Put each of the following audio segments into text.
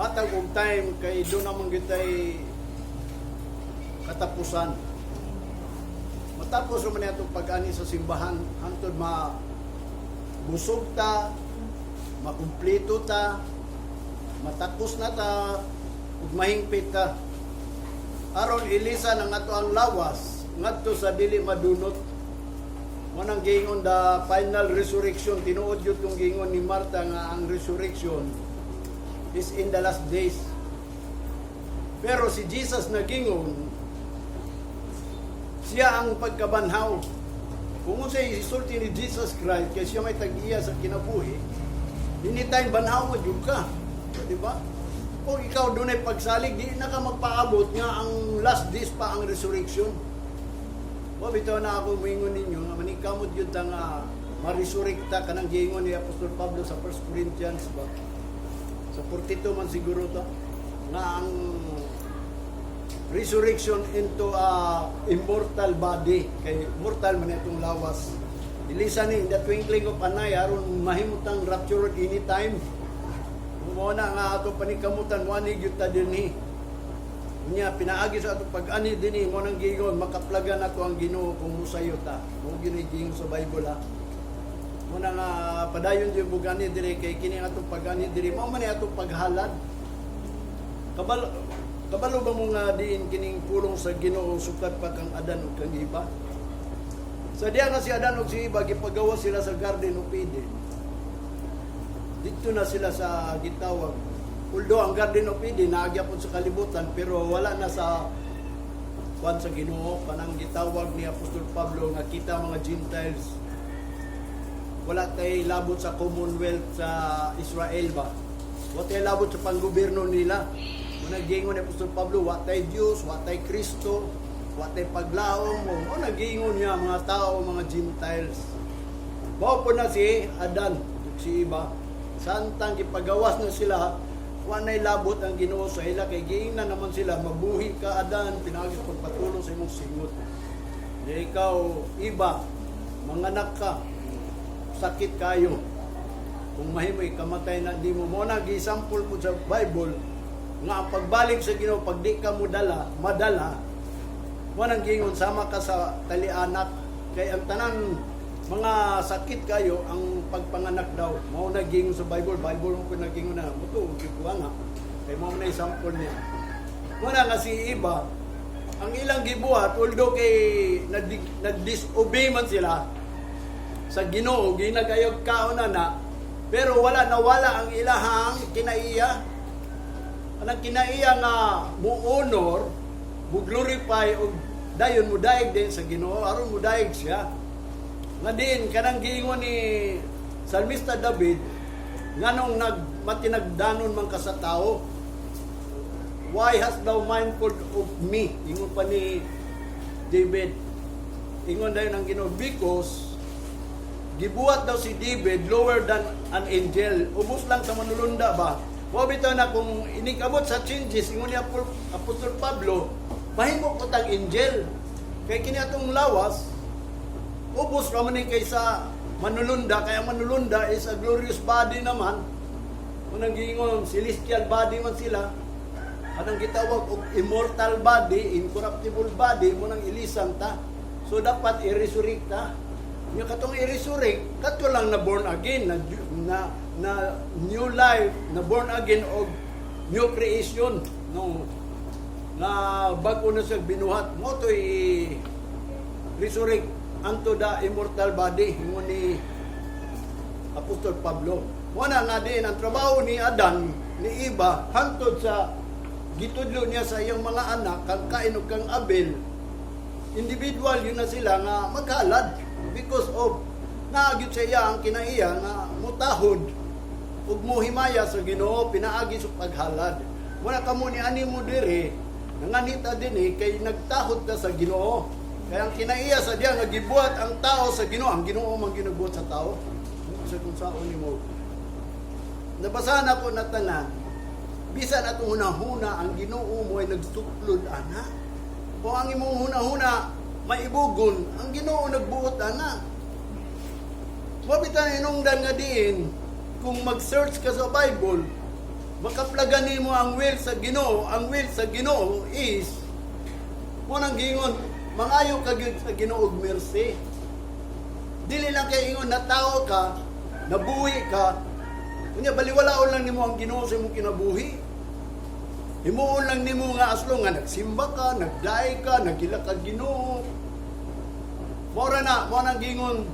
hatag og time kay doon naman gitay katapusan. Matapos naman itong pag-ani sa simbahan, hantod busog ta, makumpleto ta, matapos na ta, ug mahingpit ta. Aron ilisa ng ato ang lawas, ngadto sa dili madunot. Manang gingon the final resurrection, tinuod yun yung gingon ni Martha nga ang resurrection is in the last days. Pero si Jesus na gingon, siya ang pagkabanhaw. Kung sa'y isulti ni Jesus Christ, kaya siya may tag-iya sa kinabuhi, hindi tayong banhaw mo, yun ka. Diba? O ikaw doon ay pagsalig, di na ka magpaabot nga ang last days pa ang resurrection. O bitaw na ako mingon ninyo, nga manikamot yun ta nga marisurrekta ka ng gingon ni Apostol Pablo sa 1 Corinthians ba? Sa 42 man siguro to, nga ang resurrection into a immortal body, kay mortal man itong lawas. Ilisan ni in the twinkling of an eye, aron mahimutang rapture anytime. Mo na nga ato panikamutan wani gyud ta dinhi. Nya pinaagi sa ato pag-ani dinhi mo nang gingon makaplagan nato ang Ginoo kung musayo ta. Mo giniging sa Bible ha. Mo na nga padayon gyud bugani diri kay kini ato pag-ani diri mao man ato paghalad. Kabalo ba mo nga diin kining pulong sa Ginoo sukat pa kang Adan ug kang Iba? Sa diya nga si Adan ug si Iba gipagawa sila sa Garden of Eden. Dito na sila sa gitawag. Although ang Garden of Eden naagyapon sa kalibutan pero wala na sa sa Ginoo kanang gitawag ni Apostol Pablo nga kita mga Gentiles. Wala tay labot sa Commonwealth sa Israel ba? Wala tay labot sa panggobyerno nila. Nagingon ni Apostol Pablo, watay Diyos, watay Kristo, watay paglaom mo. Nagingon niya mga tao, mga Gentiles. Mao po na si Adan, si Iba. Santang ipagawas na sila, wanay labot ang Ginoo sa ila, kay giingnan naman sila, mabuhi ka Adan, pinagis pagpatulong sa imong singot. Di ikaw, Iba, manganak ka, sakit kayo. Kung mahimoy kamatay na, di mo na gisampol po sa Bible, nga ang pagbalik sa Ginoo pag di ka madala wanang gingon sama ka sa talianak kay ang tanan mga sakit kayo ang pagpanganak daw mao na gingon sa Bible mo ko nagingon na muto gikuha nga kay mao na example niya wala nga si Iba ang ilang gibuhat although kay nag-disobey man sila sa Ginoo ginagayog kauna na pero wala ang ilahang kinaiya. Anang kinaiya nga mo-honor, mo-glorify, o dayon mo daig din sa Ginoo, aron mo daig siya. Nga din, kanang giingon ni Salmista David, nga nung matinagdanon man ka sa tao, why hast thou mindful of me? Ingon pa ni David. Ingon dayon ang Ginoo, because gibuhat daw si David lower than an angel. Ubos lang sa manulunda ba? Bitaw na kung inikabot sa changes, ingon ni Apostol Pablo, mahimo ko tag angel. Kaya kini atong lawas, ubos raman ni kaysa manulunda, kaya manulunda is a glorious body naman. Unang gingon, celestial body man sila. Anong gitawag og immortal body, incorruptible body, mo nang ilisang ta. So dapat i-resurrect ta. Yung katong i-resurrect, kato lang na born again, na new life, na born again o new creation, no, na bago na siya binuhat. Mo to i-resurrect unto the immortal body, mo ni Apostol Pablo. Muna nga din, ang trabaho ni Adan, ni Iba, hantod sa gitudlo niya sa iyang mga anak, kang Cain ug kang Abel, individual yun na sila nga maghalad because of naagit sa iya ang kinaiya nga mutahod ug mohimaya sa Ginoo pinaagi sa paghalad. Wala kamo ni ani mo diri nanganita dinhi kay nagtahod ta sa Ginoo. Kaya ang kinaiya sa diya nga gibuhat ang tao sa Ginoo, ang Ginoo man ginabuhat sa tao. Sa kung saan nimo. Nabasahan ako na tanan. Bisan atong hunahuna ang Ginoo mo ay nagsuklod ana. Kung ang imong hunahuna maibugon, ang Ginoo nagbuot ana. Mabitan inungdan nga diin, kung mag-search ka sa Bible, makaplagan nimo ang will sa Ginoo. Ang will sa Ginoo is mo nang gingon mangayo ka gyud sa Ginoo og mercy. Dili lang kay ingon na tao ka, nabuhi ka. Unya baliwalaon lang nimo ang Ginoo sa imong kinabuhi. Himuon lang nimo nga aslo nga nagsimba ka, nagdaay ka, nagila ka Ginoo. Mora na, mo nang gingon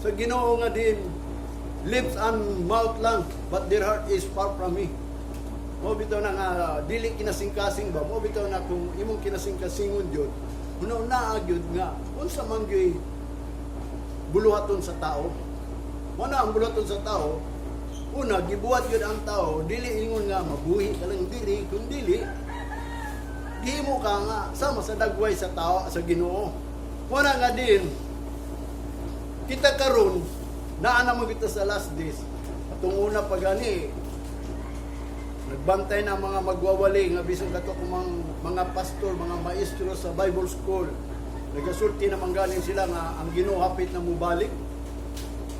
sa Ginoo nga din, lips and mouth lang, but their heart is far from me. Mo bitaw na nga dili kinasingkasing ba? Mo bitaw na kung imong kinasingkasingon jud, una gyud nga unsa man gyud buluhaton sa tao. Mo na ang buluhaton sa tao, una gibuhat gyud ang tao, dili ingon nga mabuhi ka lang dili, kun dili di mo ka nga sama sa dagway sa tao sa Ginoo. Mo na nga din kita karon naa na mo kita sa last days. Atong una pa gani nagbantay na mga magwawali nga bisan kato kung mga pastor, mga maestro sa Bible school. Nagasulti naman galing sila nga ang Ginoo hapit na mubalik.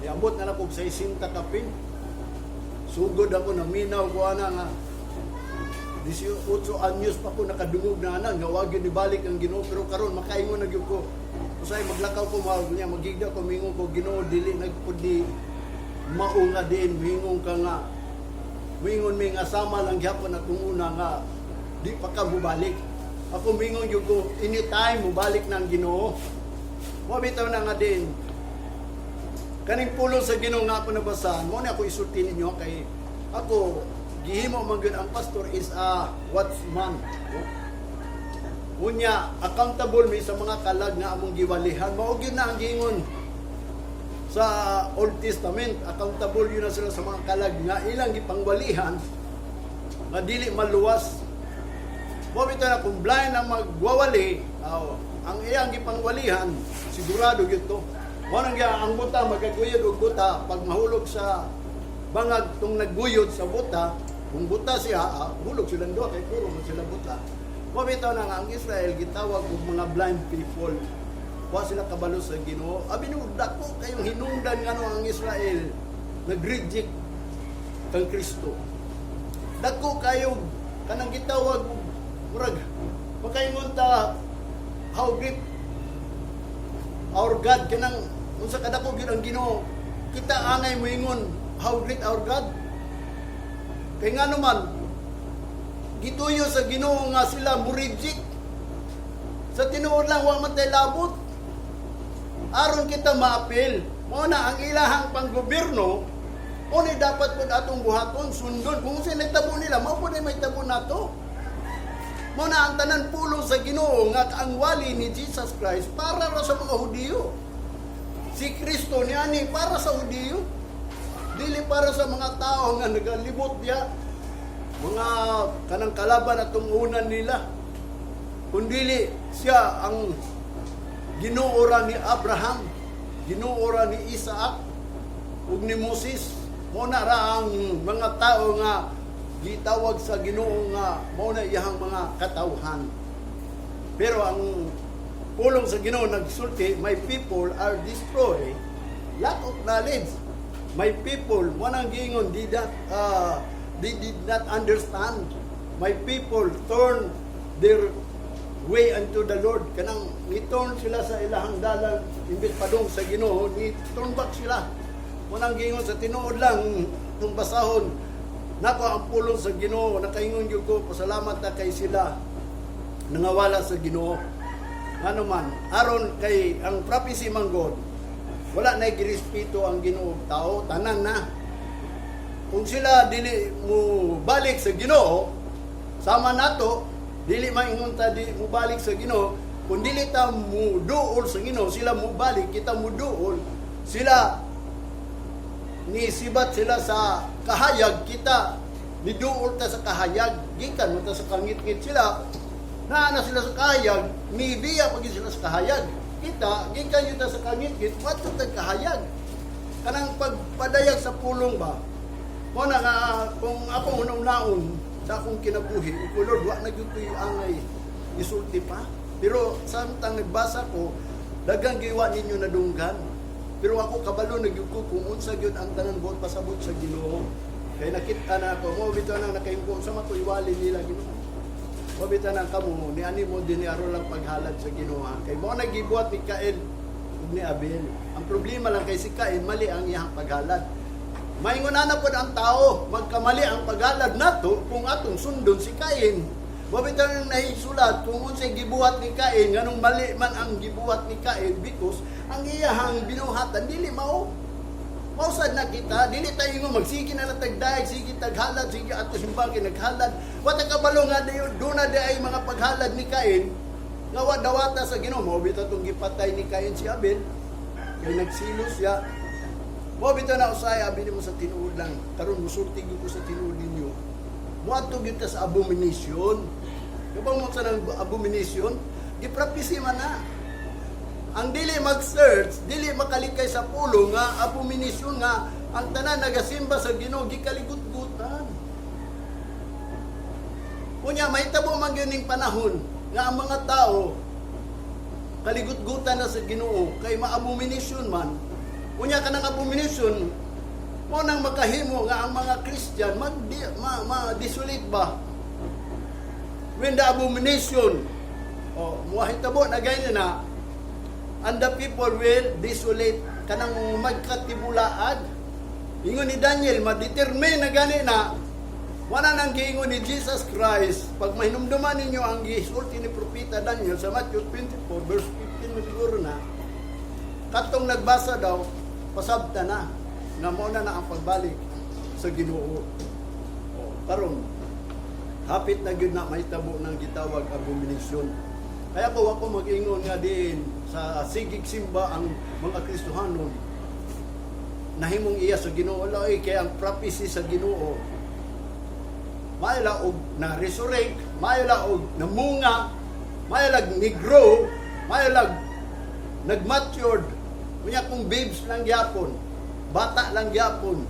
Iabot na kog 60 kapin. Sugod ako na minaw ko ana nga 18 anyos pa ko nakadungog na ana nga wag ni balik ang Ginoo, pero karon makaingon na gyud ko. Usay maglakaw ko niya magigda ko mingon ko Ginoo dili nagpudi maunga din mingon ka nga mingon mi nga sama lang gyapon akong una nga di pa ka mubalik. Ako mingon gyud ko anytime mubalik nang Ginoo. Mo bitaw na nga din kaning pulong sa Ginoo nga ako nabasahan mo na ako isulti ninyo kay ako gihimo man gyud ang pastor is a watchman. Unya accountable mi sa mga kalag nga among giwalihan. Mao gyud na ang gingon sa Old Testament, accountable yun na sila sa mga kalag nga ilang gipangwalihan nga dili maluwas. Mo bitaw na kung blind ang magwawali, ang iyang gipangwalihan sigurado gyud to. Mo nang ang buta magaguyod og buta pag mahulog sa bangag tong nagguyod sa buta, kung buta siya, hulog silang duha kay puro man sila buta. Mo bitaw na nga ang Israel gitawag og mga blind people. Wa sila kabalo sa Ginoo. Abi ni dako kayong hinungdan ngano ang Israel nag-reject kang Kristo. Dako kayo kanang gitawag murag makaingon ta how great our God kanang unsa kadako gyud ang Ginoo. Kita angay moingon how great our God. Kay ngano man gituyo sa Ginoo nga sila mo-reject. Sa tinuod lang wa man tay labot. Aron kita maapil. Mo na ang ilahang panggobyerno, o ni dapat pud atong buhaton sundon kung sila tabo nila, mao pud may tabo nato. Mo na ang tanan pulong sa Ginoo nga ang wali ni Jesus Christ para ra sa mga Hudiyo. Si Kristo niani para sa Hudiyo. Dili para sa mga tao nga nagalibot diya mga kanang kalaban at tumunan nila. Kundili siya ang ginuora ni Abraham, ginuora ni Isaac, ug ni Moses. Mo na ra ang mga tao nga gitawag sa Ginoo nga mao na iyang mga katawhan. Pero ang pulong sa Ginoo nagsulti, my people are destroyed, lack of knowledge. My people, mo nang gingon, they did not understand. My people turn their way unto the Lord. Kanang ni-turn sila sa ilahang dalan imbis padung sa Ginoo, ni-turn back sila. Mo nang gingon sa tinuod lang tung basahon nako ang pulong sa Ginoo, nakaingon gyud ko pasalamat ta kay sila nangawala sa Ginoo. Ano man aron kay ang prophecy man God wala na girespeto ang Ginoo tao tanan na. Kung sila dili mo balik sa Ginoo, sama nato dili maingon ta di mo balik sa Ginoo, kung dili ta mo duol sa Ginoo, sila mo balik, kita mo duol. Sila ni sibat sila sa kahayag, kita ni duol ta sa kahayag, gikan mo ta sa kangit-ngit sila. Naana sila sa kahayag, mibiya pag sila sa kahayag. Kita gikan yun ta sa kangit-ngit, wato ta kahayag. Kanang pagpadayag sa pulong ba? Mo na nga kung ako unang-naon sa akong kinabuhi, ko Lord, wa na gyud ko angay isulti pa. Pero samtang nagbasa ko, daghang giwa ninyo nadunggan. Pero ako kabalo na gyud ko kung unsa gyud ang tanan buot pasabot sa Ginoo. Kaya nakita na ako, mo bitaw nang nakaimpo sa matuiwali nila Ginoo. Mo bitaw nang kamo ni ani mo din aro lang paghalad sa Ginoo. Kay mo nagibuhat ni Cain ug ni Abel. Ang problema lang kay si Cain mali ang iyang paghalad. Maingon na pod ang tao, magkamali ang paghalad nato kung atong sundon si Cain. Mo bitaw nang nahisulat kung unsay gibuhat ni Cain nganong mali man ang gibuhat ni Cain because ang iyahang binuhatan dili mao. Mausad na kita, dili tayo nga magsige na natagdaig, sige taghalad, sige ato simbagi naghalad. Wata kabalo nga doon na ay mga paghalad ni Cain, nga wadawata sa Ginoo. Mo bitaw tong gipatay ni Cain si Abel, kay nagsilos siya. Mo bitaw na usay abi mo sa tinuod lang, karon musulti gyud ko sa tinuod ninyo. Moadto gyud ta sa abomination. Kapag mo sa nang abomination, giprapisi man na. Ang dili mag-search, dili makalikay sa pulo nga abominasyon nga ang tanan nagasimba sa Ginoo gikaligut-gutan. Unya mahitabo man gyud ning panahon nga ang mga tao kaligut-gutan na sa Ginoo kay maabominasyon man. Unya kanang abominasyon mo nang makahimo nga ang mga Christian ma-desolate ba? When the abomination mahitabo na ganyan na and the people will desolate kanang magkatibulaad. Ingon ni Daniel, ma-determine na gani na wala nang giingon ni Jesus Christ. Pag mahinumduman ninyo ang gisulti ni Propeta Daniel sa Matthew 24 verse 15 siguro na, katong nagbasa daw, pasabta na, nga muna na ang pagbalik sa Ginoo. Karon, hapit na gyud na mahitabo ng gitawag abominasyon. Kaya po ako mag-ingon nga din sa sigig simba ang mga Kristohanon nahimong iya sa Ginoo lay kay ang prophecy sa Ginoo mayla og na resurrect, mayla og namunga, mayla ni-grow, mayla nag-matured. Unya kung babes lang gyapon, bata lang gyapon.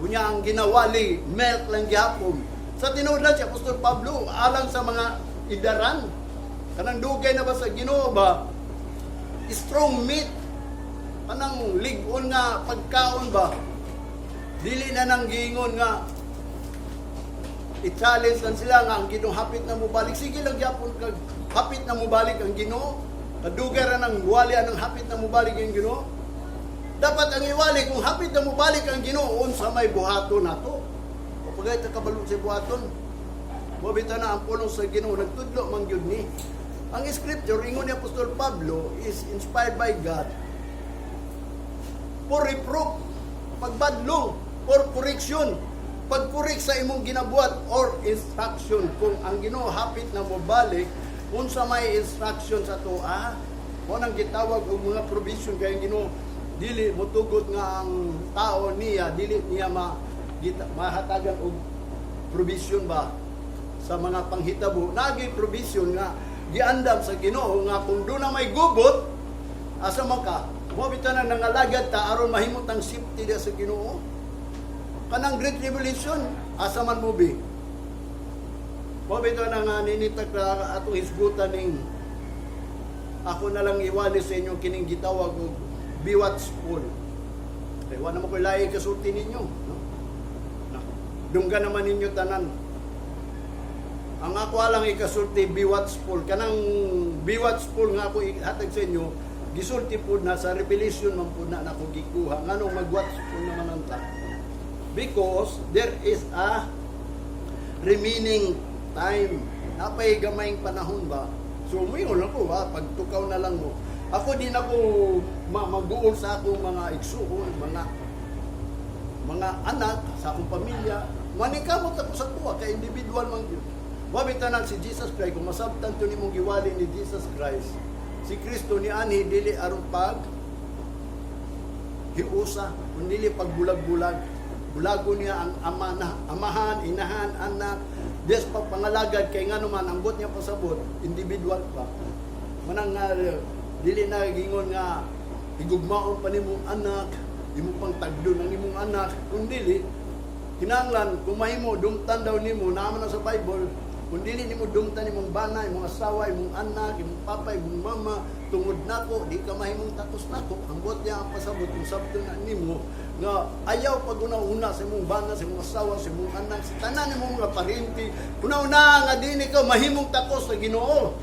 Unya ang ginawali, milk lang gyapon. Sa tinuod lang si Apostol Pablo alang sa mga idaran. Kanang dugay na ba sa Ginoo ba? Strong meat. Kanang ligon nga pagkaon ba? Dili na nang giingon nga i-challenge lang sila nga ang Ginoo hapit na mubalik. Sige lang gyapon kag hapit na mubalik ang Ginoo. Kadugay ra nang wali anang hapit na mubalik ang Ginoo. Dapat ang iwali kung hapit na mubalik ang Ginoo unsa may buhaton nato. O pagay ta kabalo sa buhaton. Mobita na ang pulong sa Ginoo nagtudlo man gyud ni. Ang scripture, ingon ni Apostol Pablo, is inspired by God for reproof, pagbadlong, for correction, pagkorek sa imong ginabuhat, or instruction. Kung ang Ginoo hapit na mobalik, unsa may instruction sa toa, mo nang gitawag og mga provision kay Ginoo, dili motugot nga ang tao niya, dili niya mahatagan og provision ba sa mga panghitabo. Nagi provision nga giandam sa Ginoo nga kung doon na may gubot asa man ka mo bitaw na nangalagad ta aron mahimot ang safety dia sa Ginoo. Kanang Great Revelation asa man mo bi mo bitaw na nga ninitag na atong hisgutan ning ako na lang iwali sa inyo kining gitawag og be watchful. Kay wa na mo koy lahi kasulti ninyo, no? Dunggan naman ninyo tanan. Ang ako alang ikasulti, be watchful. Kanang be watchful nga ako ihatag sa inyo, gisulti po na sa Revelation man po na ako gikuha. Nga nung mag-watchful naman ang ta. Because there is a remaining time. Napay gamayng panahon ba? So, mayroon ako ba? Pagtukaw na lang mo. Ako din ako mag-uol sa akong mga igsuon, mga anak, sa akong pamilya. Manikamot ako sa tuwa, kay individual man yun. Wabitanan si Jesus Christ, kung masabtan to ni mong giwali ni Jesus Christ, si Kristo ni ani, dili aron pag hiusa, kung dili pag bulag-bulag. Bulago niya ang amahan, inahan, anak, des pag pangalagad, kay nga naman, ang bot niya pasabot, individual pa. Manang nga, dili na gingon nga, igugmaon pa ni mong anak, di mo pang tagdo ng imong anak, kung dili, kinanglan, kung mahimo, dumtan daw nimo, naman na sa Bible, Kung dili nimo dumtan imong bana, imong asawa, imong anak, imong papa, imong mama, tungod nako, di ka mahimong takos nako. Ang bot niya ang pasabot kung sabto na nimo nga ayaw pag una-una sa imong bana, sa imong asawa, sa imong anak, sa tanan imong mga parente, una-una nga dili ka mahimong takos sa Ginoo.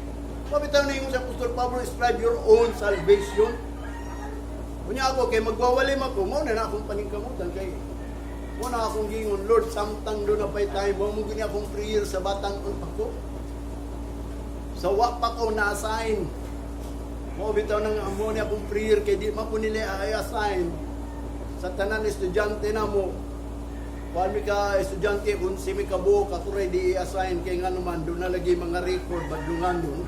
Pabitaw na ingon sa Apostol Pablo, strive your own salvation. Kunya ako kay magwawalim ako, mo na akong paningkamutan kay muna akong gingon, Lord, samtang doon na pa'y tayo, mo gini akong prayer sa batang ako. Sa pa ko na-assign. Mo bitaw nang amo ni akong prayer, kay di man ko nila i-assign. Sa tanan estudyante na mo, kung ka estudyante, kung si mi kabuok, ako rin di i-assign, kay nga naman, doon na lagi mga record, badlungan doon.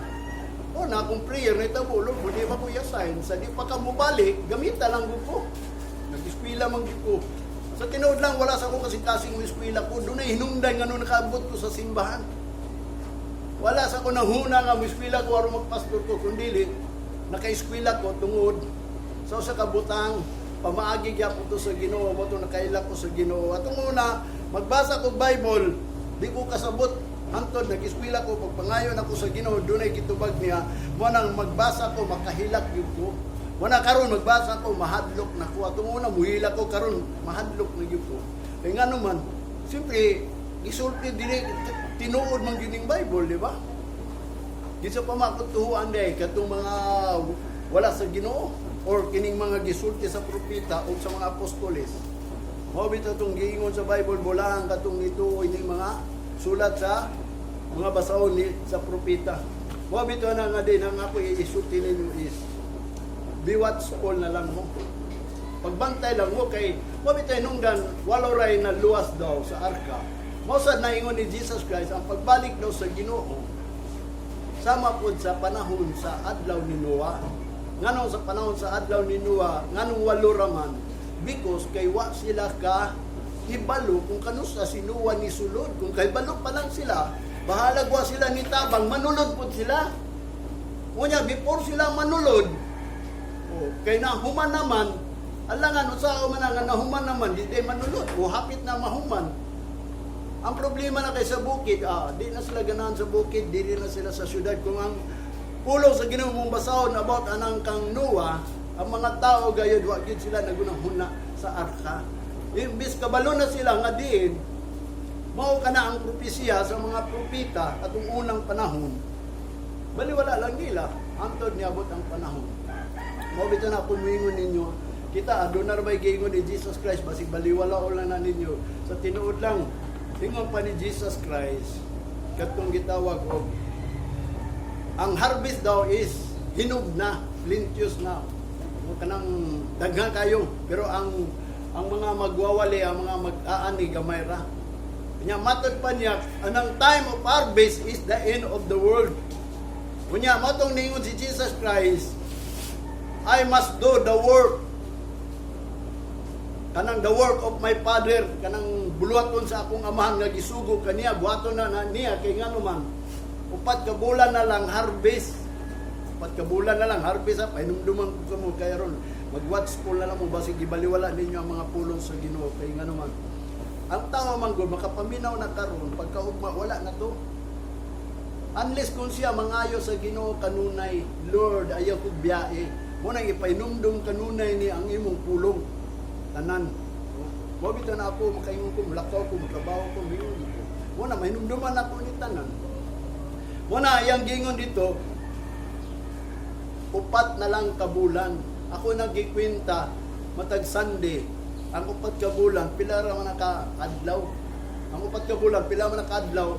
O na akong prayer, na itabo, Lord, di ba ko i-assign? Sa di pa ka mo balik, gamita lang ko. Nag-eskwila man ko. Sa tinood lang, wala sa akong kasing-kasing eskwela ko. Doon ay hinungdan nga nung nakaabot ko sa simbahan. Wala sa ako nahuna nga eskwela ko aron magpastor ko. Kung dili, naka-eskwela ko tungod. So sa kabutang, pamaagi gyapon to sa Ginoo mo to nakaila ko sa Ginoo. At una, magbasa ko Bible, di ko kasabot. Hantod, nag-eskwela ko, pagpangayon ako sa Ginoo, doon ay kitubag niya. Mo nang magbasa ko, makahilak yun ko. Wana karon magbasa ko, mahadlok na ko. Atong una, muhila ko karon mahadlok na yun ko. Kaya nga naman, siyempre, isulti dili, tinuod man gining Bible, di ba? Gisa pa makutuhuan day, katong mga wala sa Ginoo, or kining mga gisulti sa propeta o sa mga apostoles. Mabit itong giingon sa Bible, bulang katong nito, ining mga sulat sa mga basahon sa propeta. Mabit na nga din, ang ako isulti ninyo is, be watchful na lang mo. Pagbantay lang mo kay mabitay nungdan walo ray na luwas daw sa arka. Mosad na ingon ni Jesus Christ ang pagbalik daw sa Ginoo sama pod sa panahon sa adlaw ni Noah. Nganong sa panahon sa adlaw ni Noah, nganong walo raman because kay wa sila ka hibalo kung kanusa si Noah ni sulod. Kung kay balo pa lang sila, bahalag wa sila ni tabang manulod pod sila. Unya before sila manulod, kay nahuman naman, alangan usa man nga nahuman naman, di manulot o hapit na mahuman. Ang problema na kay sa bukid, di na sila ganahan sa bukid, di na sila sa syudad. Kung ang pulong sa Ginoo mong basahon about anang kang Noah, ang mga tao gayud wa gyud sila nagunahuna sa arka. Imbis kabalo na sila nga diin, mao kana ang propesya sa mga propeta atong unang panahon. Baliwala lang nila, antod niabot ang panahon. Mabito na pumingon ninyo, kita adun na may gingon ni Jesus Christ, basig baliwala o lang na ninyo. Sa tinuod lang, ingon pa ni Jesus Christ, katong gitawag og ang harvest daw is hinog na, plenteous na. Kanang daghan kayo, pero ang mga magwawali, ang mga mag-aani gamay ra. Kanya matod pa niya, anang time of harvest is the end of the world. Kunya matong ningon si Jesus Christ, I must do the work. Kanang the work of my Father, kanang buluhaton sa akong amahan nga gisugo kaniya, buhaton na niya kay nganuman. 4 ka bulan na lang harvest. 4 ka bulan na lang harvest pa inumduman ko mo kay ron. Mag-watchful na lang mo basig gibaliwala ninyo ang mga pulong sa Ginoo kay nganuman. Ang tao man gud makapaminaw na karon pagkaugma wala na to. Unless kung siya mangayo sa Ginoo kanunay, Lord, ayaw ko biyae. Mo nang ipainumdum kanunay ni ang imong pulong tanan. Mo bitaw na ako makaingon ko, mulakaw ko, trabaho ko, mingon ko. Mo na mainumduman ako ni tanan. Mo na yang gingon dito, 4 na lang kabulan. Ako nagikwenta matag Sunday. Ang 4 ka bulan pila ra man naka-adlaw. Ang 4 ka bulan pila man naka-adlaw?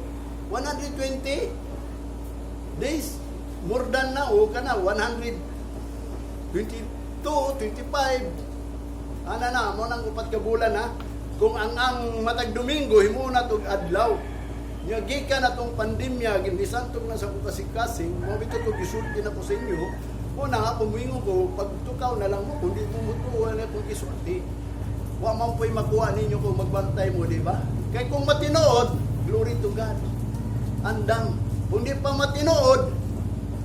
120 days. More than na o kana 122, 25. Ana na mo nang 4 ka bulan ha. Kung ang matag Domingo himo na tug adlaw. Nya gikan atong pandemya ginisantog na sa kasing-kasing, mo bito to gisulti na ko sa inyo. Mo na nga pumingon ko pagtukaw na lang mo kundi mo mutuwa na kung gisulti. Wa man po'y makuha ninyo kung magbantay mo, di ba? Kay kung matinood, glory to God. Andam. Kung di pa matinood,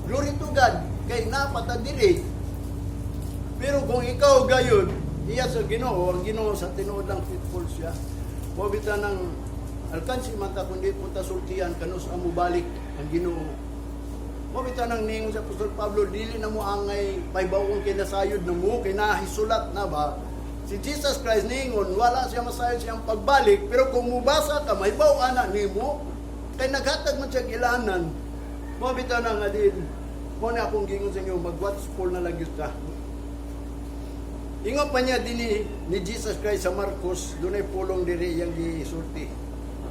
glory to God. Kay napatadili. Pero kung ikaw gayon, iya sa Ginoo, ang Ginoo sa tinuod lang faithful siya. Mabita ng alkansi man ta kundi punta sultian kanus amo balik ang Ginoo. Mo bitaw nang ningon sa Apostol Pablo, dili na mo angay paybawon kinasayod na mo kay nahisulat na ba. Si Jesus Christ ningon wala siya masayod siyang pagbalik, pero kung mubasa ka mahibaw ana nimo kay naghatag man siya ilanan. Mo bitaw na nga din. Mo na akong gingon sa inyo, mag-watchful na lang yun ka. Ingon pa niya din ni Jesus Christ sa Marcos, doon ay pulong diri yang gisulti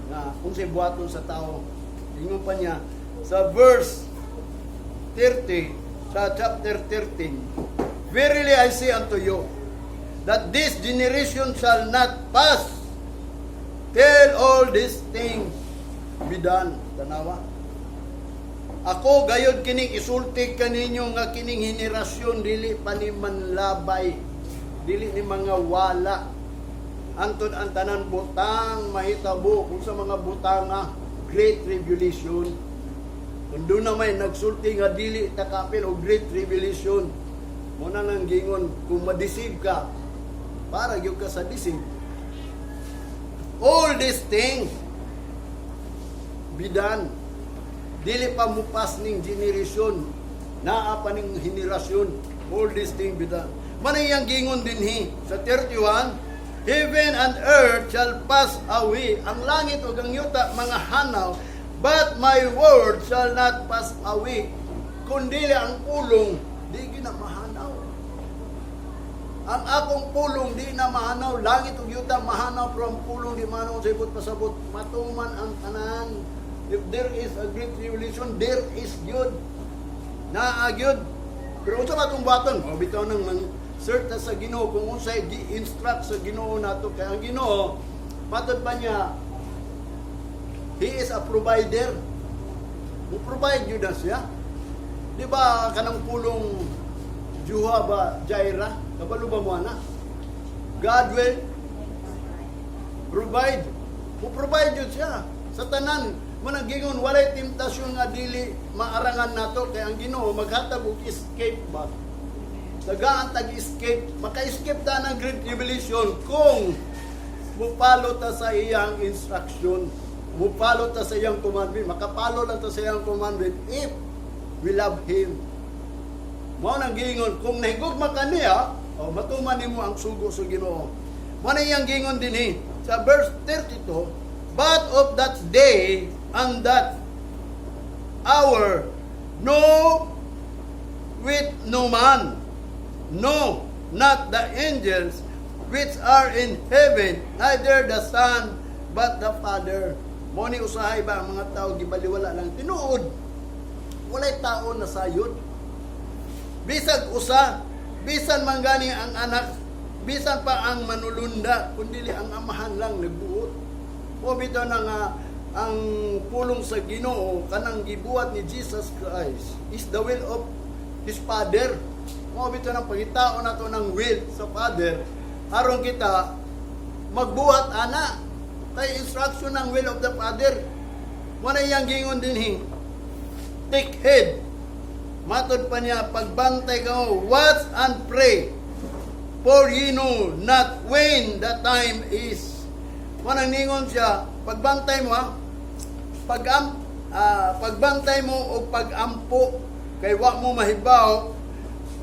na kung siya buhaton sa tao. Ingon pa niya sa verse 30 sa chapter 13, verily I say unto you that this generation shall not pass till all these things be done. Tanawa, ako gayod kining isulti kaninyo nga kining henerasyon dili pa ni manlabay, dili ni mga wala. Antod ang tanan butang mahitabo kung sa mga butanga great tribulation. Kung doon na may nagsulti nga dili takapil o great tribulation, mo na lang gingon kung madisib ka, para gyud ka sa disib. All these things be done. Dili pa mupas ning generation, naa pa ning henerasyon. All these things be done. Manayang gingon dinhi sa 31, heaven and earth shall pass away. Ang langit ug ang yuta mga hanaw, but my word shall not pass away. Kundi ang pulong di gina mahanaw. Ang akong pulong di na mahanaw. Langit ug yuta mahanaw, pero ang pulong di mahanaw sa ibot pasabot. Matuman ang tanan. If there is a great tribulation, there is good. Naa good. Pero unsa matong baton? O bitaw nang certa sa Ginoo kung unsay gi-instruct sa Ginoo nato, kay ang Ginoo matod pa niya, He is a provider. Mo-provide yun na siya. Di ba kanang pulong Juha ba Jaira? Kabalo ba mo na? God will provide. Mo-provide yun siya. Sa tanan, managingon walay temptasyon nga dili maarangan nato, kay ang Ginoo maghatag og escape ba. Tagaan tag-escape, maka-escape ta ng great tribulation kung mupalo ta sa iyang instruction, mupalo ta sa iyang commandment, makapalo lang ta sa iyang commandment if we love Him. Mao nang gingon, kung nahigugma ka niya, matuman nimo ang sugo sa Ginoo. Mao na iyang gingon dinhi sa verse 32, but of that day and that hour, no with no man, no, not the angels which are in heaven, neither the Son, but the Father. Mo ni usahay ba ang mga tao gibaliwala lang tinuod. Walay tao na sayod. Bisag usa, bisan man gani ang anak, bisan pa ang manulunda, kundi ang amahan lang nagbuot. O bitaw na nga ang pulong sa Ginoo kanang gibuhat ni Jesus Christ is the will of His Father. Mo bitaw nang pangitao nato ng will sa Father aron kita magbuhat ana kay instruction ng will of the Father. Mo na iyang gingon dinhi, take heed. Matod pa niya, pagbantay ka mo, watch and pray, for ye know not when the time is. Mo nang ningon siya, pagbantay mo pagbantay mo o pagampo kay wa mo mahibaw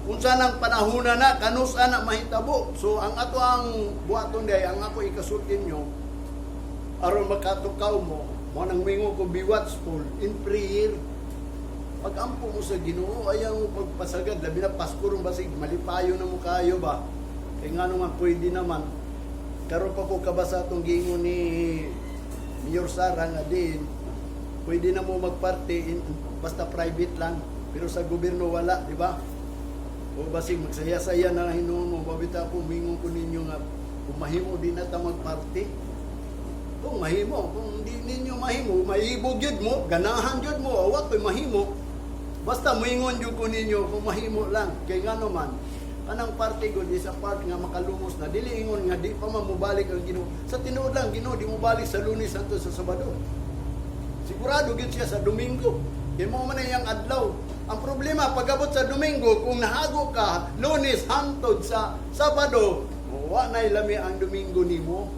unsa nang panahon na kanus ana mahitabo. So ang ato ang buhaton day, ang ako ikasultin nyo aron makatukaw mo, mo nang mingo ko be watchful in prayer. Pag-ampo mo sa Ginoo, ayaw mo pagpasagad, labi na paskurong basig malipayo na mo kayo ba, kay nga naman pwede naman. Karon pa ko kabasa itong gingon ni Mayor Sara nga din, pwede na mo magparte basta private lang, pero sa gobyerno wala, di ba? O basig magsaya-saya na hinuon mo, babita po, mingon ko ninyo nga, kung mahimo din na ta magparte. Kung mahimo, kung hindi ninyo mahimo, maibog yun mo, ganahan yun mo, awat ko'y mahimo. Basta mingon yun ko ninyo, kung mahimo lang. Kaya nga naman, kanang parte ko, di sa part nga makalumos na, dili ingon nga, di pa mamubalik ang Ginoo. Sa tinuod lang, Ginoo, di mo balik sa Lunes hangtod sa Sabado. Sigurado yun siya sa Domingo. Kaya mo man na iyang adlaw. Ang problema, pagabot sa Domingo, kung nahago ka, Lunes hangtod sa Sabado, wa na ilami ang Domingo nimo.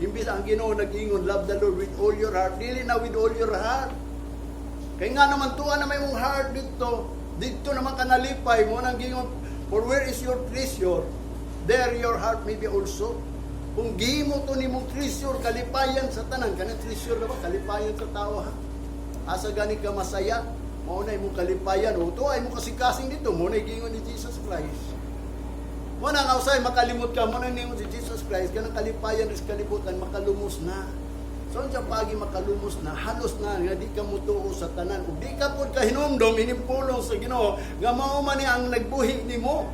Imbis ang Ginoo nag-ingon, love the Lord with all your heart, dili na with all your heart. Kaya nga naman tuwa na may mong heart dito naman ka nalipay mo nang gingon, for where is your treasure, there your heart may be also. Kung gihimo to ni mong treasure, kalipayan sa tanan, kanang treasure na ba, kalipayan sa tao ha. Asa gani ka masaya, maunay mong kalipayan, o to ay mo kasing-kasing dito, maunay gingon ni Jesus Christ. Muna nga usay, makalimot ka, muna ningon si Jesus Christ, kanang kalipayan rin kalibutan, makalumos na. So, siya pagi makalumos na, halos na, nga di ka mutuo sa tanan. O di ka po kahinumdom, inimpulong sa Ginoo, nga mauman niya ang nagbuhi ni mo.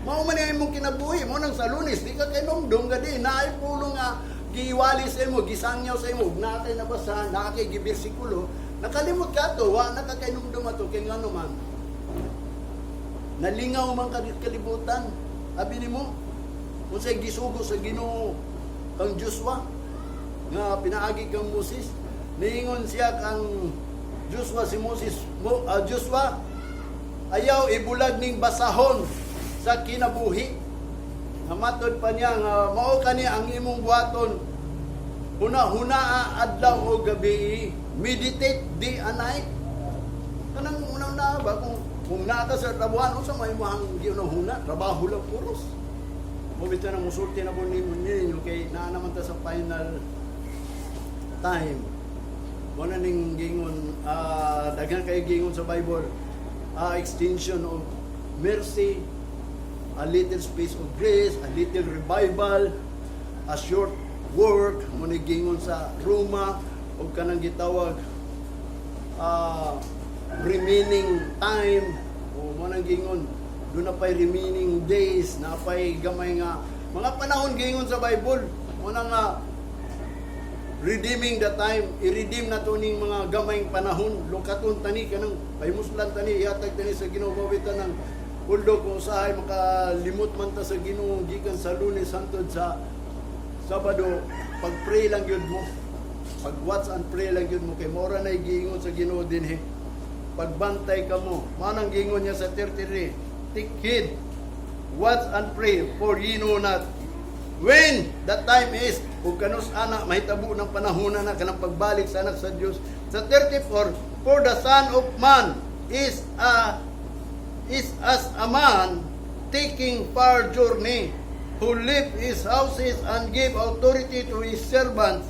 Mauman niya imong kinabuhi mo nang sa Lunes, di ka kahinumdom, nga di, naipulong nga, giwali sa imo, gisangyaw sa imo, natay na basa, nakakay gibersikulo, nakalimot ka to, wa nakakainumdom ato, kaya nga naman, nalingaw man kalibutan. Abi nimo, kung sa'y gisugo sa Ginoo kang Joshua, nga pinaagi kang Moses, niingon siya kang Joshua si Moses, Joshua, ayaw ibulag ning basahon sa kinabuhi. Namatod pa niya nga mao kani ang imong buhaton, huna-huna adlaw o gabi, meditate day and night. Kanang unang na ba kung naka sa trabuhan, o sa may mahang ginahuna, trabaho lang puros. Mabito na musulti na po ninyo, kay naanaman ta sa final time. Muna ning gingon, daghan kayo gingon sa Bible, extension of mercy, a little space of grace, a little revival, a short work, muna gingon sa Roma, o kanang gitawag, remaining time, o mo nang gingon, doon na pa'y remaining days, na pa'y gamay nga, mga panahon gingon sa Bible, mo nang redeeming the time, i-redeem na to ning mga gamayng panahon, lukaton tani, kanang paymuslan tani, ihatag tani sa Ginoo, mawitan ng uldog kung sahay, makalimot man ta sa Ginoo, gikan sa Lunes, hantod sa Sabado, pag-pray lang yun mo, pag-watch and pray lang yun mo, kay mora na igingon sa Ginoo din pagbantay ka mo. Manang gingon niya sa 33, take heed, watch and pray, for ye know not when the time is. Kung kanus anak, mahitabo ng panahon na kanang pagbalik sa anak sa Diyos. Sa 34, for the Son of Man is as a man taking far journey, who leave his houses and give authority to his servants,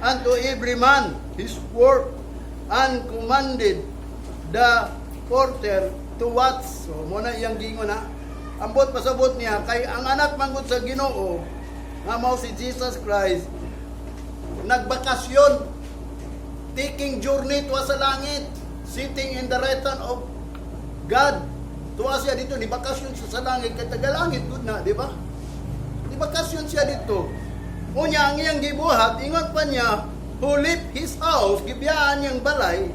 and to every man his work, and commanded the porter to watch. So, muna iyang gingon na. Ambot pasabot niya, kay ang anak manggod sa Ginoo, nga mao si Jesus Christ, nagbakasyon, taking journey tuwa sa langit, sitting in the right hand of God. Tuwa siya dito, ni bakasyon siya sa langit, kay tagalangit, good na, di ba? Ni bakasyon siya dito. Unya, ang iyang gibuhat, ingon pa niya, who left his house, gibiyaan niyang balay,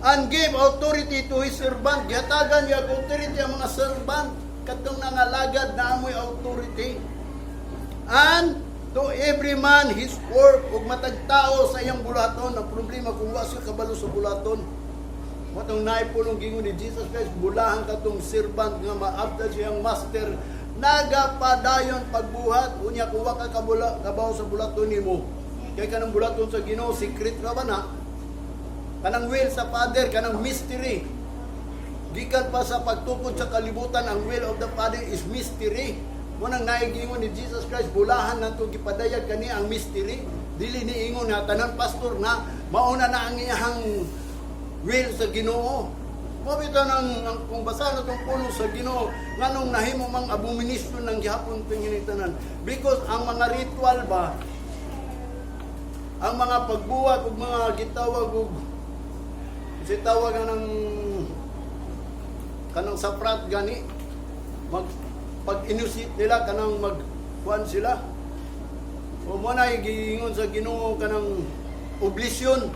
and gave authority to his servant. Gihatagan niya authority ang mga servant, katong nangalagad na amoy authority. And to every man his work, ug matagtao sa iyang bulaton. Ang problema kung wa siya kabalo sa bulaton. Matong naipulong gingon ni Jesus Christ, bulahan katong servant nga maabda siyang master, nagapadayon pagbuhat. Unya kung wa ka kabaw sa bulaton nimo, kay kanang bulaton sa Ginoo secret ra ba na? Kanang will sa Father, kanang mystery. Gikan pa sa pagtukod sa kalibutan, ang will of the Father is mystery. Munang naigingon ni Jesus Christ, bulahan nanto gipadayag kani ang mystery. Dili ni ingon nga tanan pastor na mauna na ang iyang will sa Ginoo. Mabito nang kung basa na tong puno sa Ginoo, nganong nahimo mang abomination ng gihapon tinginitanan. Because ang mga ritual ba, ang mga pagbuhat ug mga gitawag ug si tawag ng kanang saprat gani, pag inusit nila kanang magkuan sila, o mo na giingon sa Ginoo kanang oblisyon,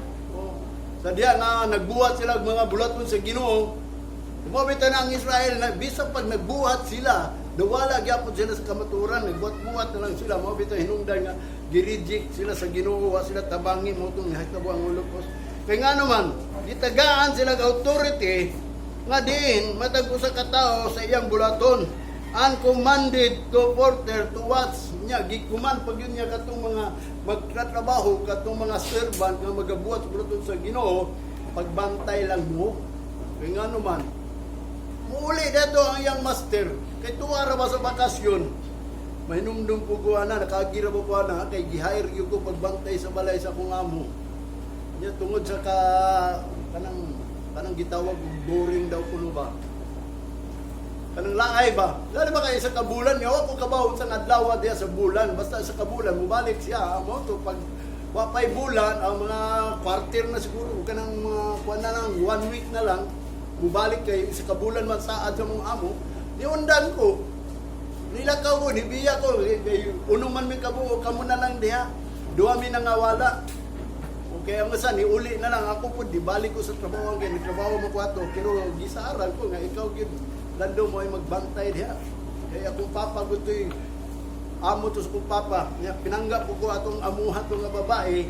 sa diya na nagbuhat sila mga bulaton sa Ginoo. Mabitan ang Israel na bisa pag nagbuhat sila, dawala gyapon sila sa kamaturan, nagbuhat-buhat na lang sila. Mabitan hinungdan nga gireject sila sa Ginoo, wa sila tabangin mo tong nahitabo ang ulokos. Kaya nga naman, gitagaan sila authority nga diin matag usa ka tawo sa iyang bulaton. and commanded to porter to watch niya, gikuman pag yun niya katong mga magtatrabaho, katong mga servant nga magabuhat sa sa Ginoo, pagbantay lang mo. Kaya nga naman, muuli dito ang iyang master, kay tuwara ba sa bakasyon, may numdum po ko na, nakagira po ko na, kay gihire yung ko pagbantay sa balay sa kong amo. Niya tungod sa kanang gitawag, boring daw kuno ba? Kanang laay ba? Lalo ba kayo sa kabulan? Yawa ko kabawon sa adlaw diya sa bulan. Basta sa kabulan, mubalik siya. Amo to pag wapay bulan, ang mga quarter na siguro, kanang mga kuwan na lang, 1 week na lang, mubalik kayo sa kabulan man saad sa mga amo, niundan ko. Nilakaw ko, nibiya ko, unong man may kabuo, kamo na lang diha. Duwa mi nangawala. Okay, ang isa, niuli na lang ako po, di balik ko sa trabaho, nagtrabaho mo ko ato, pero gisaaral ko nga, ikaw gid lando mo ay magbantay diha. Kaya akong papa ko ito'y amo to sa kong papa. Pinanggap ko atong amuha to nga babae.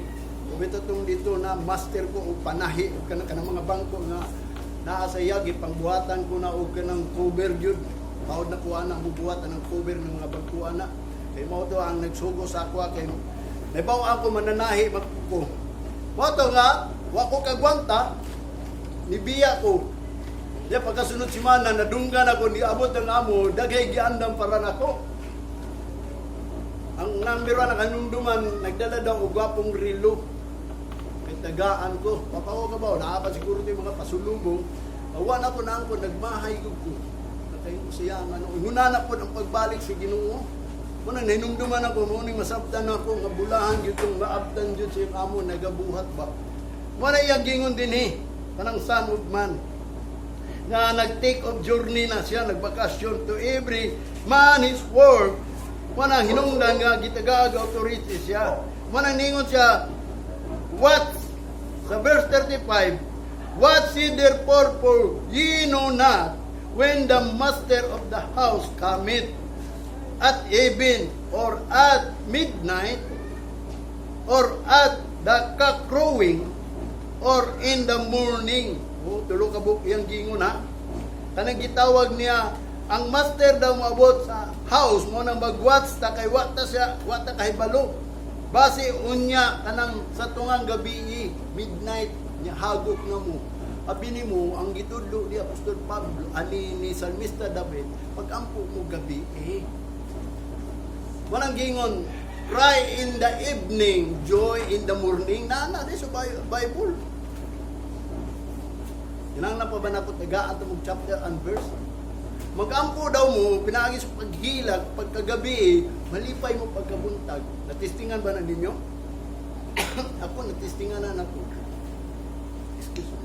Ubito tong dito na master ko o panahi o kanang mga bangko nga naa sa yagi, pangbuhatan ko na o kanang cover yun. Paod na ko ana, bubuhatan ng cover ng mga bangko ana. Kaya mo to ang nagsugo sa ako kay naibaw ako mananahi magkuko. Mo to nga, wako kagwanta, nibiya ko. Diya pagkasunod si Mana, nadunggan ako, niabot ang amo, dagay giandam para nako. Ang number 1 na kanunduman, nagdala daw og gwapong relo. Kay tagaan ko, papaw ka ba? Naapa siguro yung mga pasulubong. Awan ako na ako, nagmahay ko. Nakayin ko siya, hunana po ang pagbalik sa Ginoo. Muna, nainumduman ako, muna masabtan ako, nga bulahan yun itong maabtan yun sa amo, nagabuhat ba? Muna iyang gingon din kanang son of man. Na nag-take of journey na siya, nagbakasyon to every man his work. Manang hinungdan nga gitagag authority siya. Manang ningon siya, what? Sa verse 35, what see therefore for ye know not when the master of the house cometh at even or at midnight or at the cock crowing or in the morning. Tulo ka buk iyang gingon ha. Kanang gitawag niya ang master daw moabot sa house mo nang magwatch ta kay wata siya wata kay balo. Base unya kanang sa tungang gabi midnight nya hagok nga mo. Abi nimo ang gitudlo ni Apostol Pablo ani ni Salmista David pag-ampo mo gabi Walang gingon cry in the evening, joy in the morning. Na sa Bible. Kinang na pa ba napot nagaan mong chapter and verse? Mag-ampo daw mo, pinagis paghilag, pagkagabi, malipay mo pagkabuntag. Natistingan ba na ninyo? Ako, natistingan na ako. Excuse me.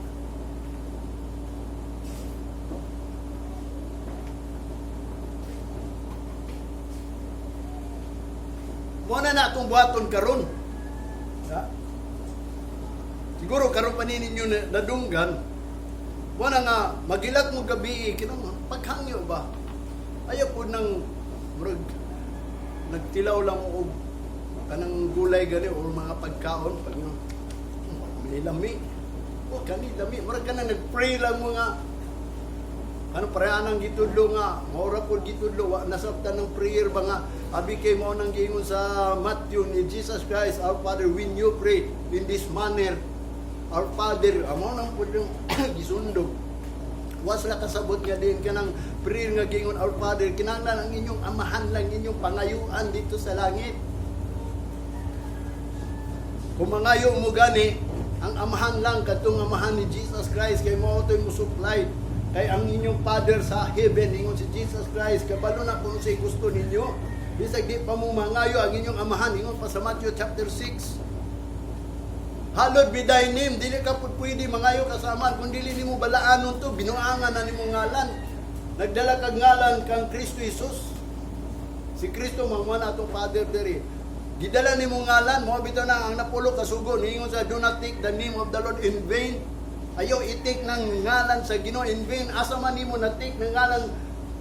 Muna na itong buhaton karon. Ha? Siguro karon pa ninyo nadunggan. Wala nga, magilat mo gabi, paghangyo ba? Ayaw po nang nagtilaw lang o kanang gulay gani o mga pagkaon, pag may lami. O kani lami, marag ka na nag-pray lang mo nga. Ano parehanang gitudlo nga, maura po gitudlo, nasabtan ng prayer ba nga, abi kay mo nang gingon sa Matthew ni Jesus Christ, our Father, when you pray in this manner, our Father, amo nang po yung gisundog. Was la kasabot nga din kanang prayer nga gingon our Father, kinahanglan ang inyong amahan lang inyong pangayuan dito sa langit. Kung mangayo mo gani, ang amahan lang katong amahan ni Jesus Christ kay mo ito mo supply. Kay ang inyong Father sa heaven, ingon si Jesus Christ, kabalo na kung say gusto ninyo. Bisag di pa mo mangayo ang inyong amahan, ingon pa sa Matthew chapter 6. Hallowed be thy name, dili ka po pwede mangayo kasama, kung dili nimo balaanon to, binuangan na nimo ngalan. Nagdala kag ngalan kang Kristo Jesus. Si Kristo mamana atong Father diri. Gidala nimo ngalan, mo bitaw na ang napulo kasugo, ningon sa do not take the name of the Lord in vain. Ayaw itik ng ngalan sa Ginoo in vain. Asa man nimo natik ng ngalan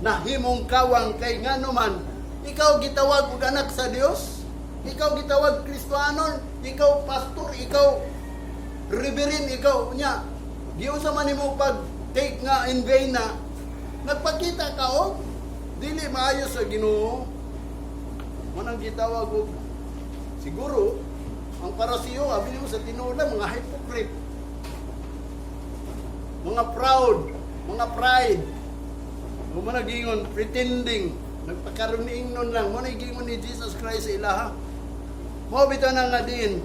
na himong kawang kay ngano man, ikaw gitawag og anak sa Dios. Ikaw gitawag Kristiyano, ikaw pastor, ikaw reverend, ikaw nya. Giunsa man nimo pag take nga in vain na nagpakita ka dili maayo sa Ginoo. Manang gitawag og siguro ang parasiyo abi mo sa tinuod mga hypocrite. Mga proud, mga pride. Mo nagingon pretending, nagpakaroon lang mo nagingon ni Jesus Christ sa ilaha. Mo bitaw na nga din.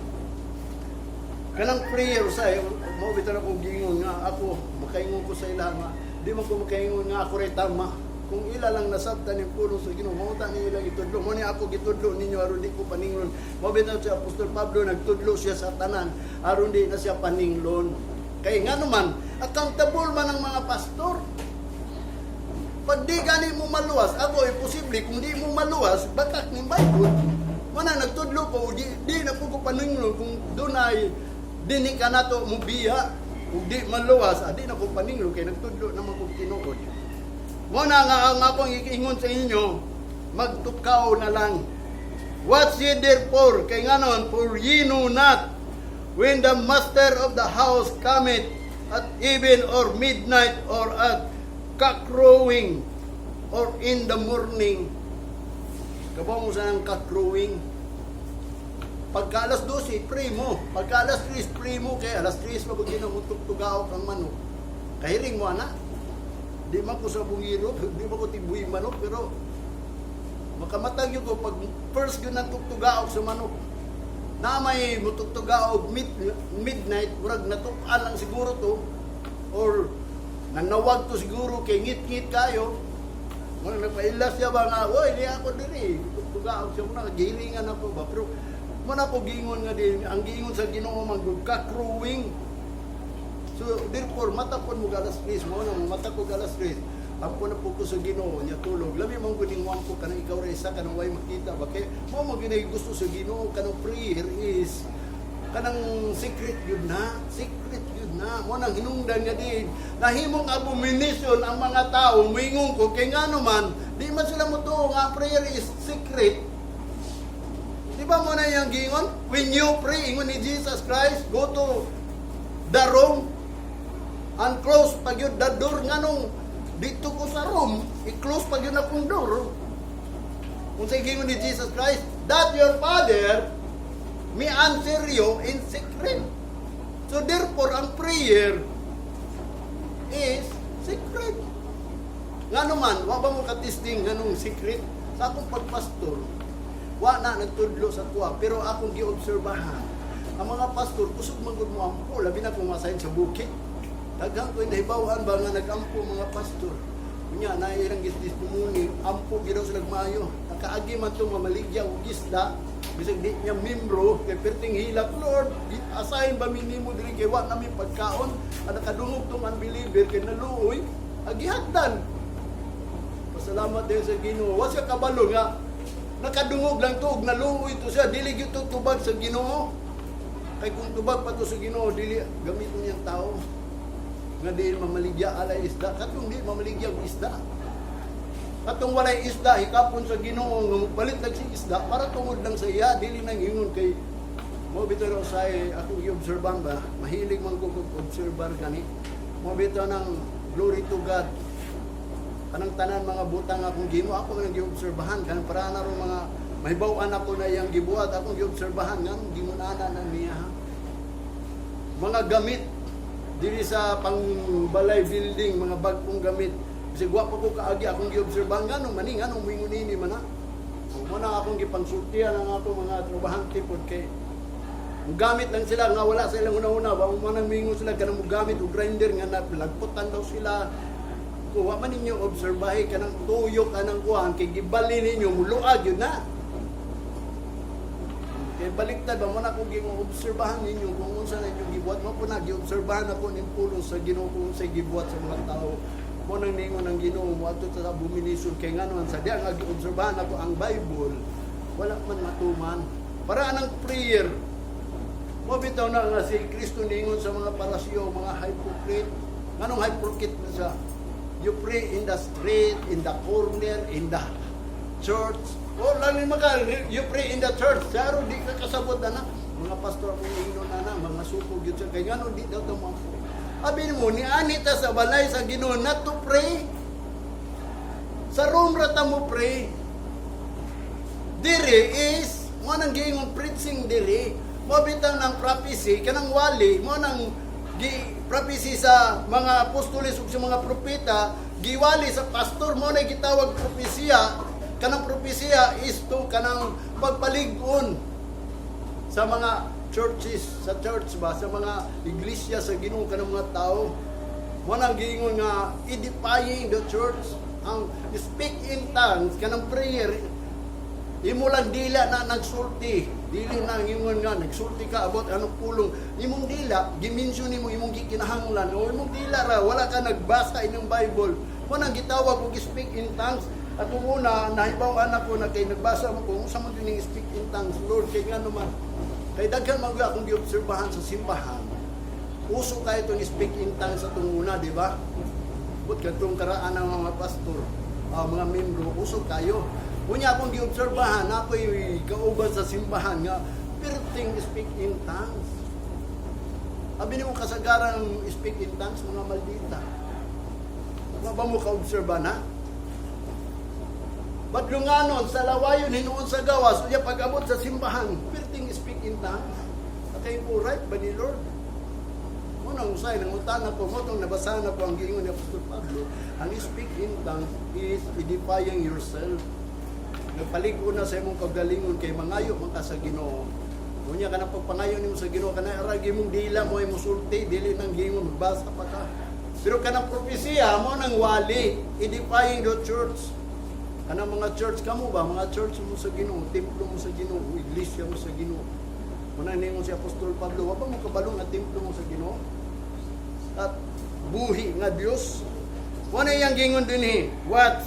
Kanang prayer sa mo bitaw na kong gingon nga ako makaingon ko sa ilaha nga di man ko makaingon nga ako ray tama. Kung ila lang nasabtan yung pulong sa Ginoo, mo ta ni ila gitudlo. Mo ni ako gitudlo ninyo aron di ko paninglon. Mo bitaw si Apostol Pablo nagtudlo siya sa tanan aron di na siya paninglon. Kay nga naman accountable man ang mga pastor. Pag di gani mo maluwas, ako imposible kung di mo maluwas, bakak ni Bible. Mana nagtudlo ko, di na po ko paninglon kung dunay dini ka nato mo biya. Kung di maluwas, di na ko paninglon kay nagtudlo naman ko tinuod. Muna nga ang akong ikiingon sa inyo, magtukaw na lang. What ye therefore, kay nga nun, for ye know not, when the master of the house cometh at even or midnight or at cock-crowing or in the morning. Kabaw mo saan cock-crowing? Pagka alas 12, pray mo. Pagka alas 3, pray mo. Kaya alas 3, mabagin ang utog-tugaw kang manok. Kahiring mo, anak. Di man ko sa bungiro, di man ko tibuhi manok, pero makamatag yun ko pag first yun ang tugtugaog sa manok. Na may mutugtugaog midnight, murag natukan lang siguro to, or nanawag to siguro kay ngit-ngit kayo. Muna nagpailas siya ba nga, oy, di ako diri, tugtugaog siya muna, gilingan ako ba, pero muna ko gingon nga din, ang gingon sa Ginoo man ka-crowing. So, therefore, matapon mo galas 3, mo na mata ko galas 3. Ako na po ko sa Ginoo niya tulog. Labi mong guningwan ko kanang ikaw rin sa kanang way makita. Bakit mo maginay gusto sa Ginoo kanang prayer is kanang secret yun na. Secret yun na. Mo nang hinungdan nga din. Nahimong abomination ang mga tao. Muingon ko kay nga naman, di man sila mo to nga prayer is secret. Di ba mo na yung gingon? When you pray, ingon ni Jesus Christ, go to the room and close pag yun the door nga nung dito ko sa room, i-close pag yun akong door. Kung sa gingon ni Jesus Christ, that your Father may answer you in secret. So therefore, ang prayer is secret. Nga naman, wa ba mo katisting ganong secret? Sa akong pagpastor, wa na nagtudlo sa tuwa, pero akong giobserbahan. Ang mga pastor, kusog manggod mo ampo, labi na kung masahin sa bukid. Daghang ko nahibawan ba nga nag-ampo mga pastor. Kunya, nairang testimony, ampo giraw sila maayo. Nakaagi man itong mamaligya o gisda, bisag di niya membro, kay perting hilap, Lord, assign ba minimo diri kay wa namin pagkaon, ang nakadungog tong unbeliever, kay naluoy, agihagdan. Pasalamat din sa Ginoo. Wa siya kabalo nga, nakadungog lang to, naluoy to siya, dili gyud to tubag sa Ginoo. Kay kung tubag pa to sa Ginoo, dili gamit mo niyang tao. Nga di mamaligya alay isda, katong di mamaligya ang isda. Katong walay isda, hikapon sa Ginoo, nga magpalit lang si isda, para tungod lang sa iya, dili nang ingon kay mo bitaw raw sa akong gi-obserban ba, mahilig man ko obserbar gani. Mo bitaw ng glory to God. Kanang tanan mga butang akong gimo, ako man gi-obserbahan, kanang para na ro mga mahibaw-an ako na yang gibuhat, akong gi-obserbahan nga gimunana na niya. Mga gamit dili sa pangbalay building, mga bagong gamit. Kasi guwapo ko kaagi akong giobserbahan nga nung maning anong mingunini man na. Mo na akong gipangsultihan ang ako mga trabahante pod kay gamit lang sila nga wala sa ilang una-una, wa mo nang mingon sila kanang gamit og grinder nga nalagputan daw sila. Kuha man ninyo obserbahe kanang tuyo kanang kuhan kay gibali ninyo muluag yun na. Kaya baliktad ba mo na kung gi-obserbahan ninyo kung unsa na inyong gibuhat mo po na gi-obserbahan ako ning pulong sa Ginoo kung unsay gibuhat sa mga tao mo nang ningon ang Ginoo mo adto sa abomination kay nganon sa diha nga gi-obserbahan ako ang Bible wala man matuman para anang prayer mo bitaw na nga si Kristo ningon sa mga parasyo mga hypocrite nganong hypocrite na siya you pray in the street in the corner in the church. O, lalo maka, you pray in the church. Saro, di ka kasabot na mga pastor akong iinon na mga supog yun siya. Kaya nga, di daw tumampo. Sabi mo, ni Anita sa balay sa Ginoo not to pray. Sa room rata mo pray. Diri is mo nang giingon preaching diri. Mo bitang ng prophecy kanang wali, mo nang prophecy sa mga apostoles ug sa mga propeta, giwali sa pastor mo na gitawag propesya. Kanang propesya is to kanang pagpalig-on sa mga churches, sa church ba, sa mga iglesia sa Ginoo kanang mga tao. Mo nang giingon nga edifying the church, ang speak in tongues kanang prayer imo lang dila na nagsulti, dili na ingon nga nagsulti ka about anong pulong, imong dila gimension nimo imong gikinahanglan o imong dila ra wala ka nagbasa inyong Bible, mo nang gitawag og speak in tongues. At una, nahibaw anak ko na kay nagbasa mo kung sa mga dining speak in tongues, Lord, kay nga naman, kay daghan mga akong giobserbahan sa simbahan, uso kayo itong speak in tongues sa itong una, di ba? But katong karaan ng mga pastor, mga membro, uso kayo. Unya akong giobserbahan, ako'y kauban sa simbahan nga, perting speak in tongues. Abi ni mo kasagaran ng speak in tongues, mga maldita. Ba mo ka-obserba na? Badlunganon sa lawayon hinuon sa gawas unya pag-abot sa simbahan perting speak in tongues. Okay po right ba ni Lord? Mo nang usay nang utana ko mo tong nabasa na ko ang giingon ni Apostol Pablo, ang speak in tongues is edifying yourself. Nagpalig-on na sa imong kagalingon kay mangayo man ka sa Ginoo. Unya kana pagpangayo nimo sa Ginoo kana aragi mong dila mo ay musulti dili nang giingon magbasa pa ka. Pero kanang propesya mo nang wali edifying the church. Kanang mga church kamo ba, mga church mo sa Ginoo, templo mo sa Ginoo, iglesia mo sa Ginoo. Muna ningon si Apostol Pablo, wa ba mo kabalo nga templo mo sa Ginoo? At buhi nga Dios. Wala yang gingon dinhi. What?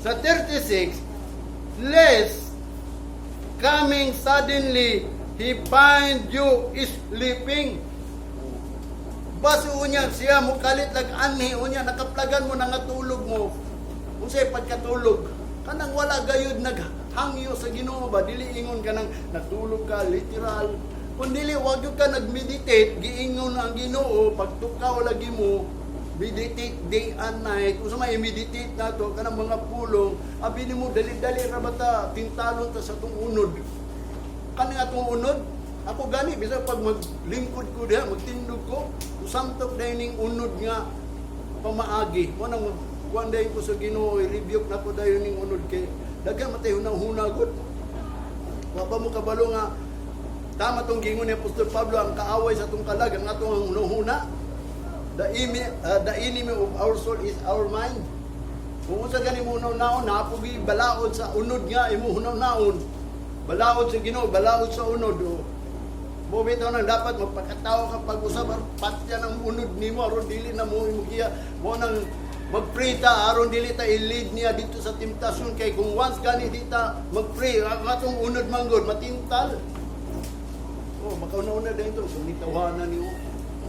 Sa 36, lest coming suddenly he find you sleeping. Baso unya siya mo kalit lag anhi unya nakaplagan mo nangatulog mo. Unsay pagkatulog kanang wala gayud naghangyo sa Ginoo ba dili ingon kanang natulog ka literal kun dili wag ka nagmeditate giingon ang Ginoo pagtukaw lagi mo meditate day and night usa may meditate nato kanang mga pulong abi nimo dali-dali ra bata tintalon ta sa tong unod kani atong unod ako gani bisan pag maglingkod ko diha magtindog ko usamtok dining unod nga pamaagi mo nang one day ko sa Ginoo i-rebuke na ko dayon ning unod kay daghan matay hunang-hunagot. Wa ba mo kabalo nga tama tong gingon ni Apostol Pablo ang kaaway sa tong kalag ang atong hunahuna. The enemy of our soul is our mind. Kung unsa gani mo naon napugi balaod sa unod nga imo hunaw-naon. Balaod sa Ginoo, balaod sa unod. Mo bitaw nang dapat magpakatawo ka pag-usab patya ng unod nimo aron dili na mo imo giya mo nang mag-pray ta aron dili ta i-lead niya dito sa temptasyon kay kung once gani dita mag-pray ang atong unod manggod matintal. Oh, makauna-una dito so nitawanan niyo.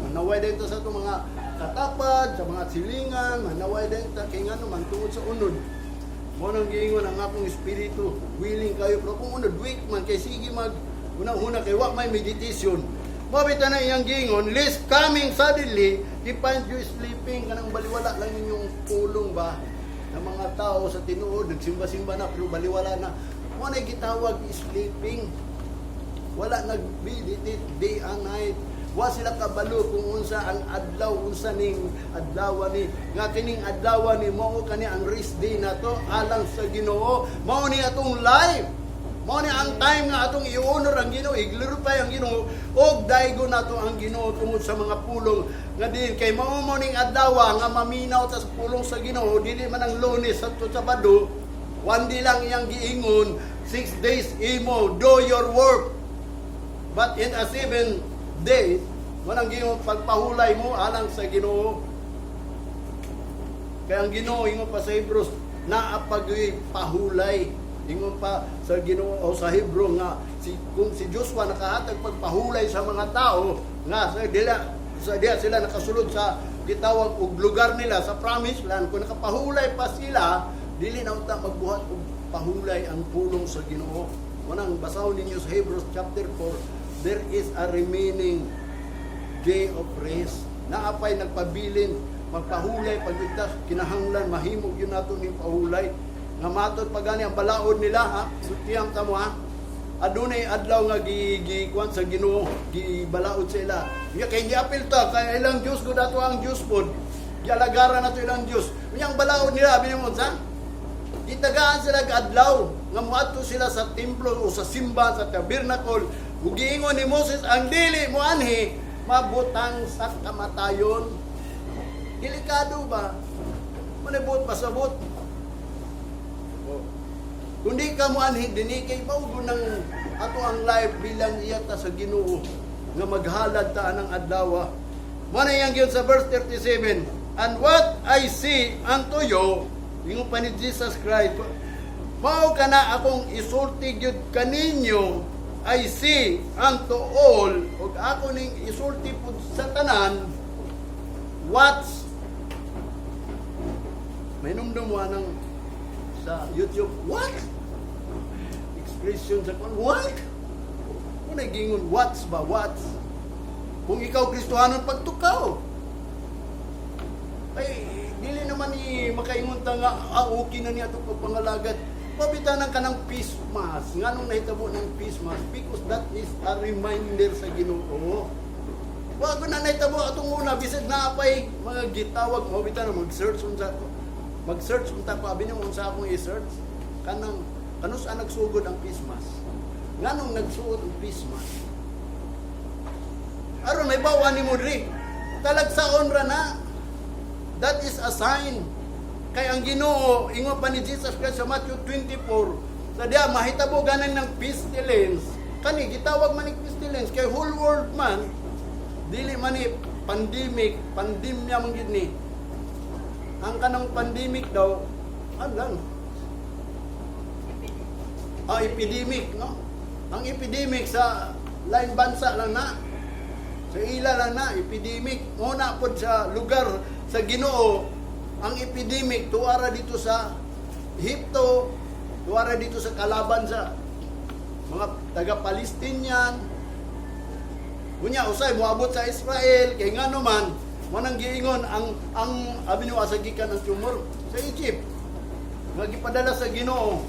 Manaway dito sa atong mga katapad, sa mga silingan, manaway dito kay ngano man tungod sa unod. Mo nang giingon ang akong espiritu, willing kayo pero kung unod weak man kay sige mag una-una kay wa may meditation. Mabita na iyang gingon, lest coming suddenly, he find you sleeping, kanang baliwala lang inyong pulong ba, ng mga tao sa tinuod, nagsimba-simba na, pero baliwala na. Mo na gitawag sleeping. Wala nag-meditate day and night. Wa sila kabalo kung unsa ang adlaw, unsa ning adlaw ni. Nga kining adlaw ni mao kani ang rest day na to, alang sa Ginoo. Mao ni atong life. Mao ni ang time nga atong i-honor ang Ginoo, i-glorify ang Ginoo, og daygo nato ang Ginoo tungod sa mga pulong nga din kay mao ning adlaw nga maminaw ta sa pulong sa Ginoo, dili man ang Lunes at Sabado, one day lang iyang giingon, 6 days imo do your work. But in a 7 days, manang gingon pagpahulay mo alang sa Ginoo. Kaya ang Ginoo ingon pa sa Hebrews, naa pahulay. Ingon pa sa Ginoo o sa Hebrew nga kung si Joshua nakahatag pagpahulay sa mga tao nga sa diha sila nakasulod sa gitawag og lugar nila sa promised land, kung nakapahulay pa sila dili na unta magbuhat og pahulay ang pulong sa Ginoo. Manang basahon ninyo sa Hebrews chapter 4, there is a remaining day of rest. Naapay nagpabilin magpahulay pagligtas kinahanglan mahimog yun nato ning pahulay nga matod pagani ang balaod nila ha sutiyam ta mo ha adunay adlaw nga gikuan sa Ginoo gibalaod sa ila nya kay giapil ta kay ilang Dios gud ato ang Dios pod gialagaran nato ilang Dios unyang balaod nila abi mo sa gitagaan sila adlaw nga moadto sila sa templo o sa simba sa tabernacle ug giingon ni Moses ang dili mo anhi mabutang sa kamatayon. Delikado ba? Manibot pasabot. Kundi ka mo anhi dinhi kay maugo ng ato ang life bilang iyata sa Ginoo nga maghalad ta anang adlaw. Mo na yang gyud sa verse 37. And what I see unto you, ingon pa ni Jesus Christ, mao kana akong isulti gyud kaninyo, I see unto all, ug ako ning isulti pud sa tanan, what's may numdum mo anang sa YouTube, what? Expression sa kon, what? Kung gingon, what's ba, what's? Kung ikaw Kristohanon, pagtukaw. Ay, dili naman ni makaingon ta nga, okay na niya itong pagpangalagat. Pabitanan ka ng peace mass. Nga nung nahitabo ng peace mass, because that is a reminder sa Ginoo. Wago na nahitabo atong una, bisag na apay, mga gitawag, mabitan na mag-search unsa ko. Mag-search unta ko, abi nimo unsa akong i-search. Kanus ang nagsugod ang peace mass. Nga nung nagsugod ang peace mass. Aron may bawa ni mo diri. Talagsaon ra na. That is a sign. Kay ang Ginoo ingon pa ni Jesus Christ sa Matthew 24, sa diya mahitabo ganan ng pestilence. Kani gitawag man ni pestilence kay whole world man dili man ni pandemya man gid ni. Ang kanang pandemic daw lang. Epidemic, no? Ang epidemic sa lain bansa lang na. Sa ila lang na, epidemic. Muna po sa lugar sa Ginoo, ang epidemic tuwara dito sa Egypto, tuwara dito sa kalaban sa mga taga-Palestinian. Kunya usay moabot sa Israel kay ngano man manang giingon ang abino asagikan ng tumor sa Egypt. Nga gipadala sa Ginoo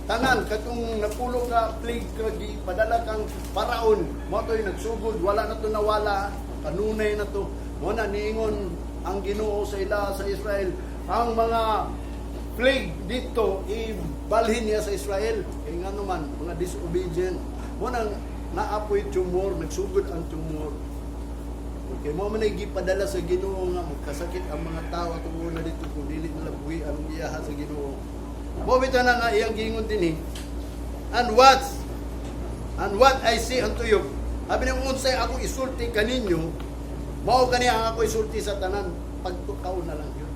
tanan katong napulo ka plague ka gipadala kang paraon mo toy nagsugod wala na to nawala kanunay na to mo na niingon ang Ginoo sa ila sa Israel ang mga plague dito ibalhin niya sa Israel kay ngano man mga disobedient mo nang naapoy tumor nagsugod ang tumor. Okay, mo man ay gipadala sa Ginoo nga magkasakit ang mga tao at una dito kung dili nila buhi ang iyaha sa Ginoo. Mo bitaw na nga iyang gingon dinhi. And what I say unto you. Abi nang unsay ako isulti kaninyo, mao kani ang ako isulti sa tanan, pagtukaw na lang yun.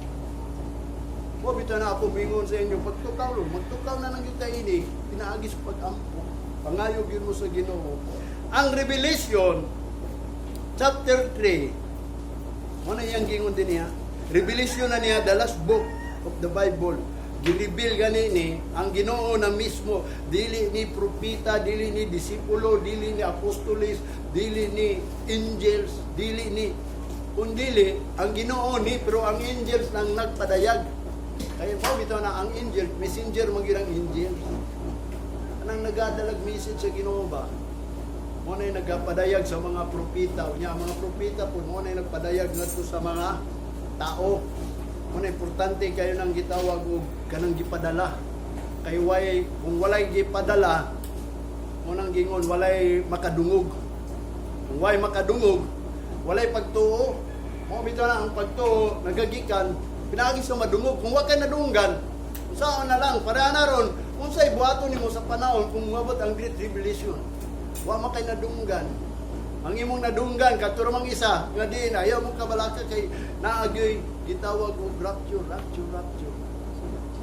Mo bitaw na ako mingon sa inyo, pagtukaw lo, magtukaw na lang gyud ta ini, pinaagis pag-ampo. Pangayog yun mo sa Ginoo. Ang Revelation chapter 3. Mo na iyang gingon din niya. Revelation na niya, the last book of the Bible. Gireveal gani ni ang Ginoo na mismo, dili ni propeta, dili ni disipulo, dili ni apostolis, dili ni angels, dili ni kundili ang Ginoo ni pero ang angels nang nagpadayag. Kaya po bitaw na ang angel, messenger man gyud ang angel. Anang nagadalag message sa Ginoo ba? Mo na nagapadayag sa mga propeta, unya ang mga propeta po mo na nagpadayag ngadto sa mga tao. Mo na importante kayo nang gitawag og kanang gipadala. Kay kung walay gipadala, mo nang gingon walay makadungog. Kung walay makadungog, walay pagtuo. Mo bitaw na ang pagtuo nagagikan pinaagi sa madungog. Kung wa kay nadunggan, usaon na lang para naron unsay buhaton nimo sa panahon kung moabot ang Great Tribulation. Wa man kay nadunggan. Ang imong nadunggan katuro mang isa nga diin ayaw mo kabalaka kay naagyoy gitawag og rapture.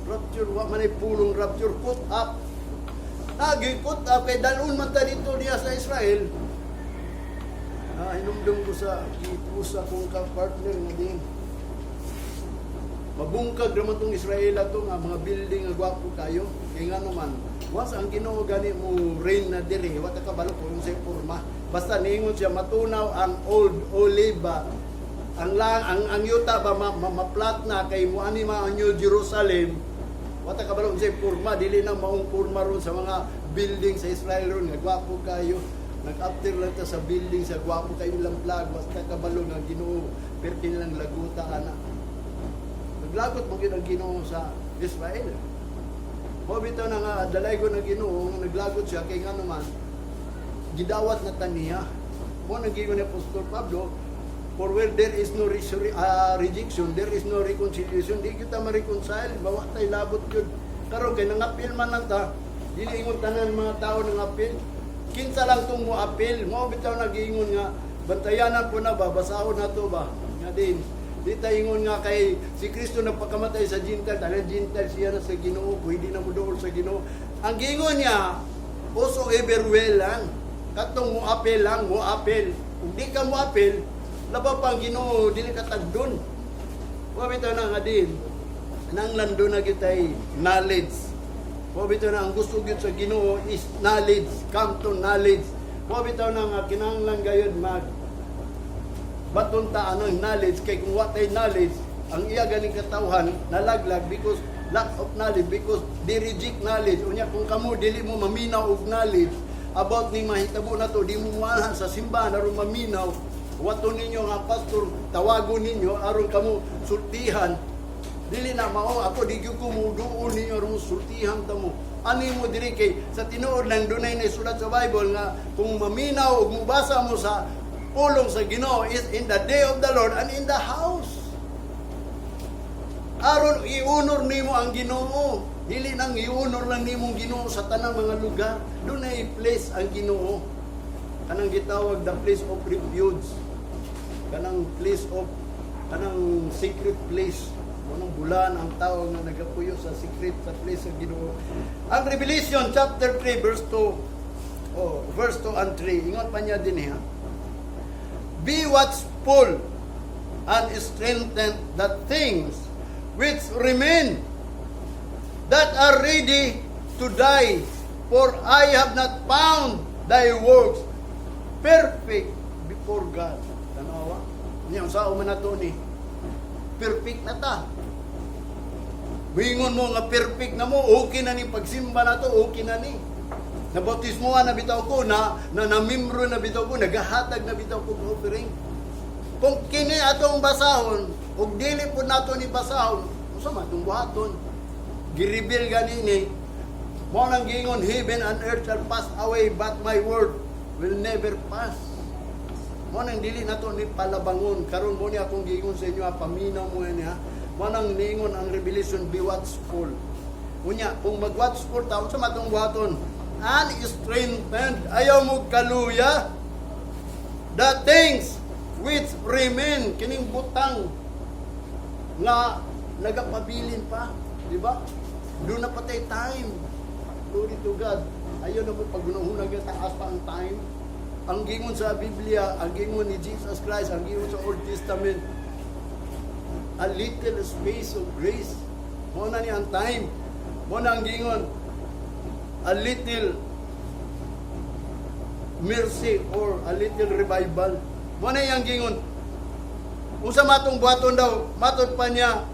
Rapture wa man ay pulong rapture put up. Naagyoy put up kay dalun man ta dito diya sa Israel. Hinumdum ko sa gipusa kong ka-partner nga din. Mabungkag naman tong Israel ato nga mga building nga gwapo kayo. Kay nga naman, once ang Ginoo gani mo rain na diri, wata ka balo kung sa porma. Basta niingon siya matunaw ang old oliva ang yuta ba maplat na kay mo ani ma ang New Jerusalem. Wata kabalong say purma dili na maong purma ron sa mga building sa Israel ron nga gwapo kayo. Nag-after lang ta sa building sa gwapo kayo lang flag basta kabalong nga Ginoo pertin lang laguta ana. Naglagot mo ang Ginoo sa Israel. Mo bitaw na nga dalay ko na Ginoo naglagot siya kay ngano man gidawat na taniya. Mo nagingon ni Apostol Pablo, for where there is no rejection, there is no reconciliation. Di kita ma-reconcile, bawa tayo labot yun. Karon kay nangapil man lang ta, dili ingon tanan mga tao nangapil. Kinsa lang tong mo apil, mo bitaw nagingon nga bantayanan po na ba, basahon na to ba? Nga din. Di tayo ingon nga kay si Kristo nagpakamatay sa Gentile, dahil Gentile siya na sa Ginoo, pwede na mo doon sa Ginoo. Ang gingon niya, also everywhere lang. Katong mo apel lang, mo apel. Kung di ka mo apel, laba pang Ginoo, dili ka tagdon. Wabito na nga din, nang lando na kitay knowledge. Wabito na ang gusto gyud sa Ginoo is knowledge, come to knowledge. Wabito na nga kinahanglan gayud mag batunta ang knowledge kay kung wa tay knowledge, ang iya ganing katawhan nalaglag because lack of knowledge, because they reject knowledge. Unya kung kamo dili mo maminaw og knowledge about ni mahitabo na to, di mo mahan sa simbahan aron maminaw. Wato ninyo nga pastor, tawagon ninyo aron kamo sultihan. Dili na mao ako di gyud ko muduol ninyo aron sultihan ta mo. Ani mo diri kay sa tinuod lang dunay na isulat sa Bible nga kung maminaw ug mubasa mo sa pulong sa Ginoo is in the day of the Lord and in the house. Aron iunor nimo ang Ginoo. Dili nang iunor lang nimong Ginoo sa tanang mga lugar. Doon na i-place ang Ginoo. Kanang gitawag the place of refuge. Kanang place of, kanang secret place. Anong bulan ang tao nga nagapuyo sa secret sa place ng Ginoo. Ang Revelation chapter 3 verse 2. Verse 2 and 3. Ingon pa niya din ha. Be watchful and strengthen the things which remain that are ready to die, for I have not found thy works perfect before God. Tanawa? Niyang sao man nato ni perfect na ta. Wingon mo nga perfect na mo, okay na ni pagsimba na to, okay na ni. Nabautismoan na bitaw ko, namembro na bitaw ko, nagahatag na bitaw ko ng offering. Kung kini atong basahon, ug dili po nato ni basahon, usama itong buhaton. Gireveal ganini, mo nang gingon, heaven and earth shall pass away, but my word will never pass. Mo nang dili nato ni palabangon. Karon mo ni akong gingon sa inyo, paminaw mo niya. Mo nang ningon ang Revelation, be watchful. Unya, kung mag-watchful ta, sa matong buhaton, and strengthened, ayaw mo kaluya, the things which remain, kining butang nga nagapabilin pa, di ba? Doon na patay time. Glory to God. Ayaw na po pag-unahunag yung taas pa ang time. Ang gingon sa Biblia, ang gingon ni Jesus Christ, ang gingon sa Old Testament, a little space of grace. Muna ni ang time. Muna ang gingon, a little mercy or a little revival. Muna yung gingon, usa matong buhaton daw, matod pa niya,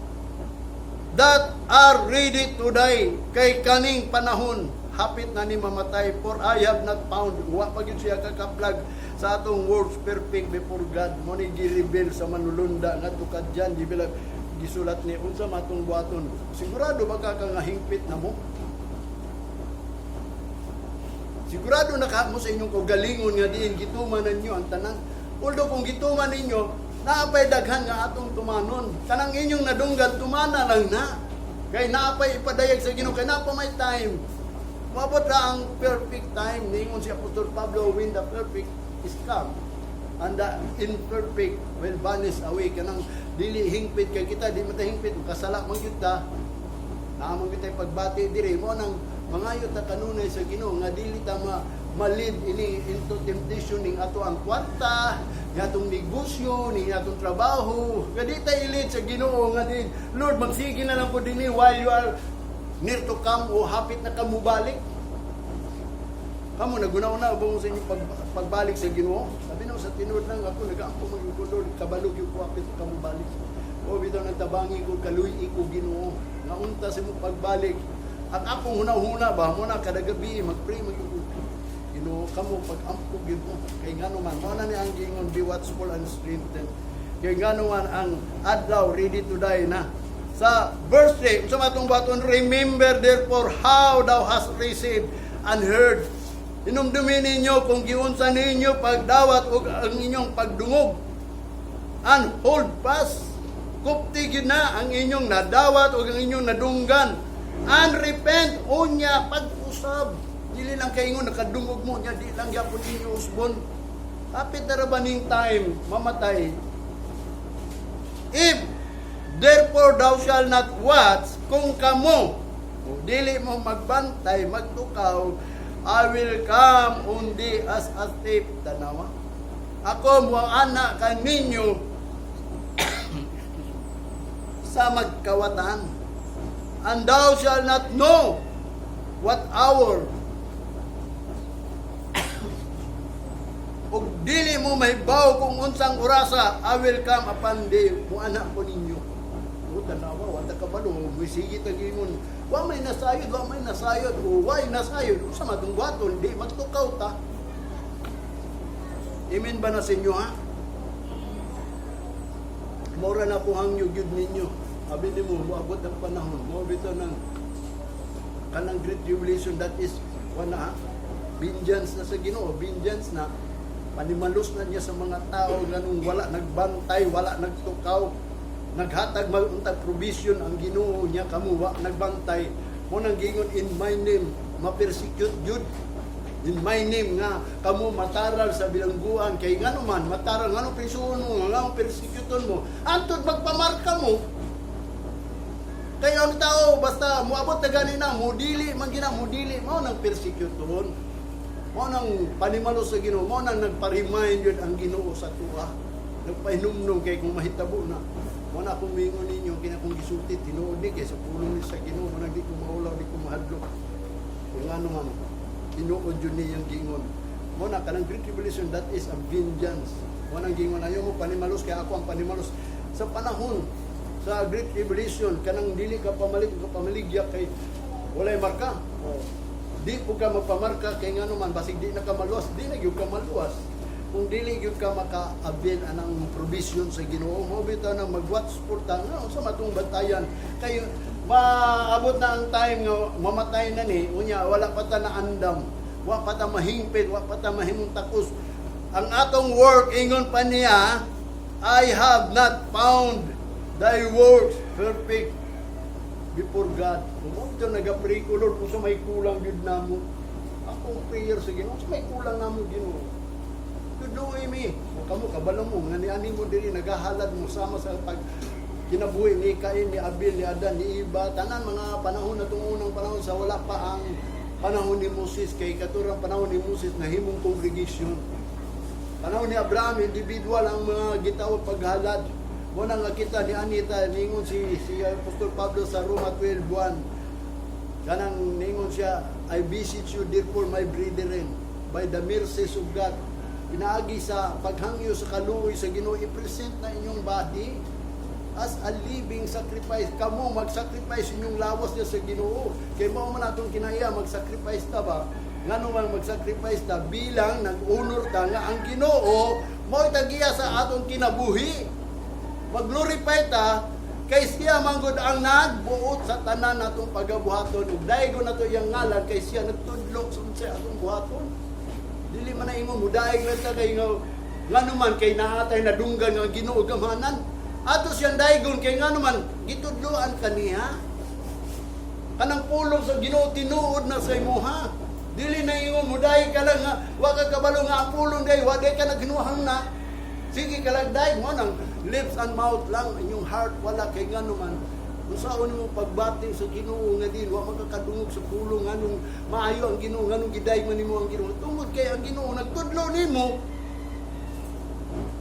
that are ready to die, kay kaning panahon hapit na ni mamatay, for I have not found, wa pa gyud siya kakaplag sa atong words perfect before God. Mo ni gi-reveal sa manulunda ngadto kadyan gibilag gisulat ni unsa matong buhaton. Sigurado ba ka nga hingpit na mo? Sigurado na ka mo sa inyong kaugalingon nga diin gituman ninyo ang tanan. Although kung gituman ninyo, naapay daghan nga atong tumanon. Kanang inyong nadunggan, tumana lang na. Kay naapay ipadayag sa Ginoo, kay naapa may time. Mabot ra ang perfect time. Ningon si Apostol Pablo, when the perfect is come, and the imperfect will vanish away. Kanang dili hingpit kay kita, di mata hingpit, kasala man gyud ta. Naamang kita pagbati diri mo nang mangayo ta kanunay sa Ginoo nga dili ta malid ini into temptation ning ato ang kwarta, ni atong negosyo, ni atong trabaho. Kadi ta ilid sa Ginoo nga din, Lord, magsige na lang ko dinhi while you are near to come o hapit na ka mubalik. Kamo naguna-una ba mo sa inyong pagbalik sa Ginoo? Sabi na sa tinuod lang ako nagaampo magigulod kabalog yung kuwapit kamo balik. O bitaw nang tabangi ko kaluy ko Ginoo. Naunta sa mo pagbalik. Ang akong huna-huna ba mo na kada gabi mag-pray magigulod. Ginoo kamo pag-ampo gyud mo. Kay ngano man mo na ni ang gingon be watchful and strengthened. Kay ngano man ang adlaw ready to die na. Sa verse 3, sa matong baton, remember therefore how thou hast received and heard. Inumdumin ninyo kung giunsa ninyo pagdawat o ang inyong pagdungog. And hold fast. Kupti gyud na ang inyong nadawat o ang inyong nadunggan. And repent unya pag-usab. Dili lang kaingon nakadungog mo nya, di lang gyapon ninyo usbon. Kapit na rabaning time mamatay. If therefore thou shall not watch, kung kamo dili mo magbantay, magtukaw, I will come on thee as a thief. Tanawa. Ako mo anak kaninyo sa magkawatan. And thou shall not know what hour. Ug dili mo mahibaw kung unsang orasa, I will come upon thee. Mo anak ko ninyo. Tanawa, wala ka ba no? Sige tagingon. Wa may nasayod, o why nasayod? Sa matong baton, di magtukaw ta. Amen ba na sa inyo, ha? Mora na po hangyo gyud ninyo. Abi ni mo, moabot ang panahon. Mo bito ng kanang great tribulation, that is, wala, ha? Vengeance na sa Ginoo, vengeance na. Panimalos na niya sa mga tao, ganun wala nagbantay, wala nagtukaw. Naghatag maguntag provision ang Ginoo niya kamuwa nagbantay mo nang gingon in my name ma-persecute jud in my name nga kamo mataral sa bilangguan kay ngano man mataral ngano prisuon mo ngano persecuton mo antud magpamarka mo kay ang tao basta moabot na ganina mo dili man gina mo dili mo nang persecuton mo nang panimalo sa Ginoo mo nang nagpa-remind yun ang Ginoo sa tuwa nagpahinumnom kay kung mahitabo na Muna akong mingon ninyo, kinakong gisulti, tinuod ni, kaysa pulong ni sa Ginoo, manang di ko maulaw, di ko mahadlok. Yung ano nga, tinuod yun niyang gingon. Muna, kanang great tribulation, that is a vengeance. Munang gingon, ayaw mo panimalos, kaya ako ang panimalos. Sa panahon, sa great tribulation, kanang dili ka pamaligya kay walay marka. Di po ka magpamarka, kay nga naman, basig di na ka maluwas, di na yung ka maluwas. Kung dili gyud ka maka-avail anang provision sa Ginoo mo bitaw nang mag-watch for ta sa matong bantayan kay maabot na ang time nga mamatay na ni unya wala pa ta naandam wa pa ta mahingpit wa pa ta mahimong takos ang atong work ingon pa niya I have not found thy works perfect before God. Mo ito nagapray ko Lord kung sa may kulang gyud namo akong prayer sa Ginoo sa may kulang namo Ginoo tuduy mi o kamo kabalo mo nga ani mo diri nagahalad mo sama sa pag kinabuhi ni Cain ni Abel ni Adan ni Eva tanan mga panahon na unang panahon sa wala pa ang panahon ni Moses kay katurang panahon ni Moses na himong congregation panahon ni Abraham individual ang mga gitawag paghalad mo nang nakita ni Anita ningon si Apostol Pablo sa Roma 12:1 kanang ningon siya I beseech you therefore my brethren by the mercies of God pinaagi sa paghangyo sa kaluoy sa Ginoo i-present na inyong body as a living sacrifice. Kamo mag-sacrifice inyong lawas niya sa Ginoo. Kay mao man atong kinaya mag-sacrifice ta ba? Ngano man mag-sacrifice ta bilang nag-honor ta nga ang Ginoo mao tagiya sa atong kinabuhi. Mag-glorify ta kay siya manggod ang nagbuot sa tanan natong pagabuhaton ug daygon nato iyang ngalan kay siya nagtudlok sa atong buhaton. Dili man na ingon mudaig lang ta kay ngano man kay naatay na dunggan nga Ginoo gamanan ato siyang daygon kay ngano man gitudloan kaniya kanang pulong sa Ginoo tinuod na sa imuha dili na ingon mudaig ka lang nga wa ka kabalo nga ang pulong day wa day ka naghinuhang na sige ka lang day mo nang lips and mouth lang inyong heart wala kay ngano man usaon mo pagbating sa Ginoo nga din wa makakadungog sa pulong nganong maayo ang Ginoo nganong giday man nimo ang Ginoo tungod kay ang Ginoo nagtudlo nimo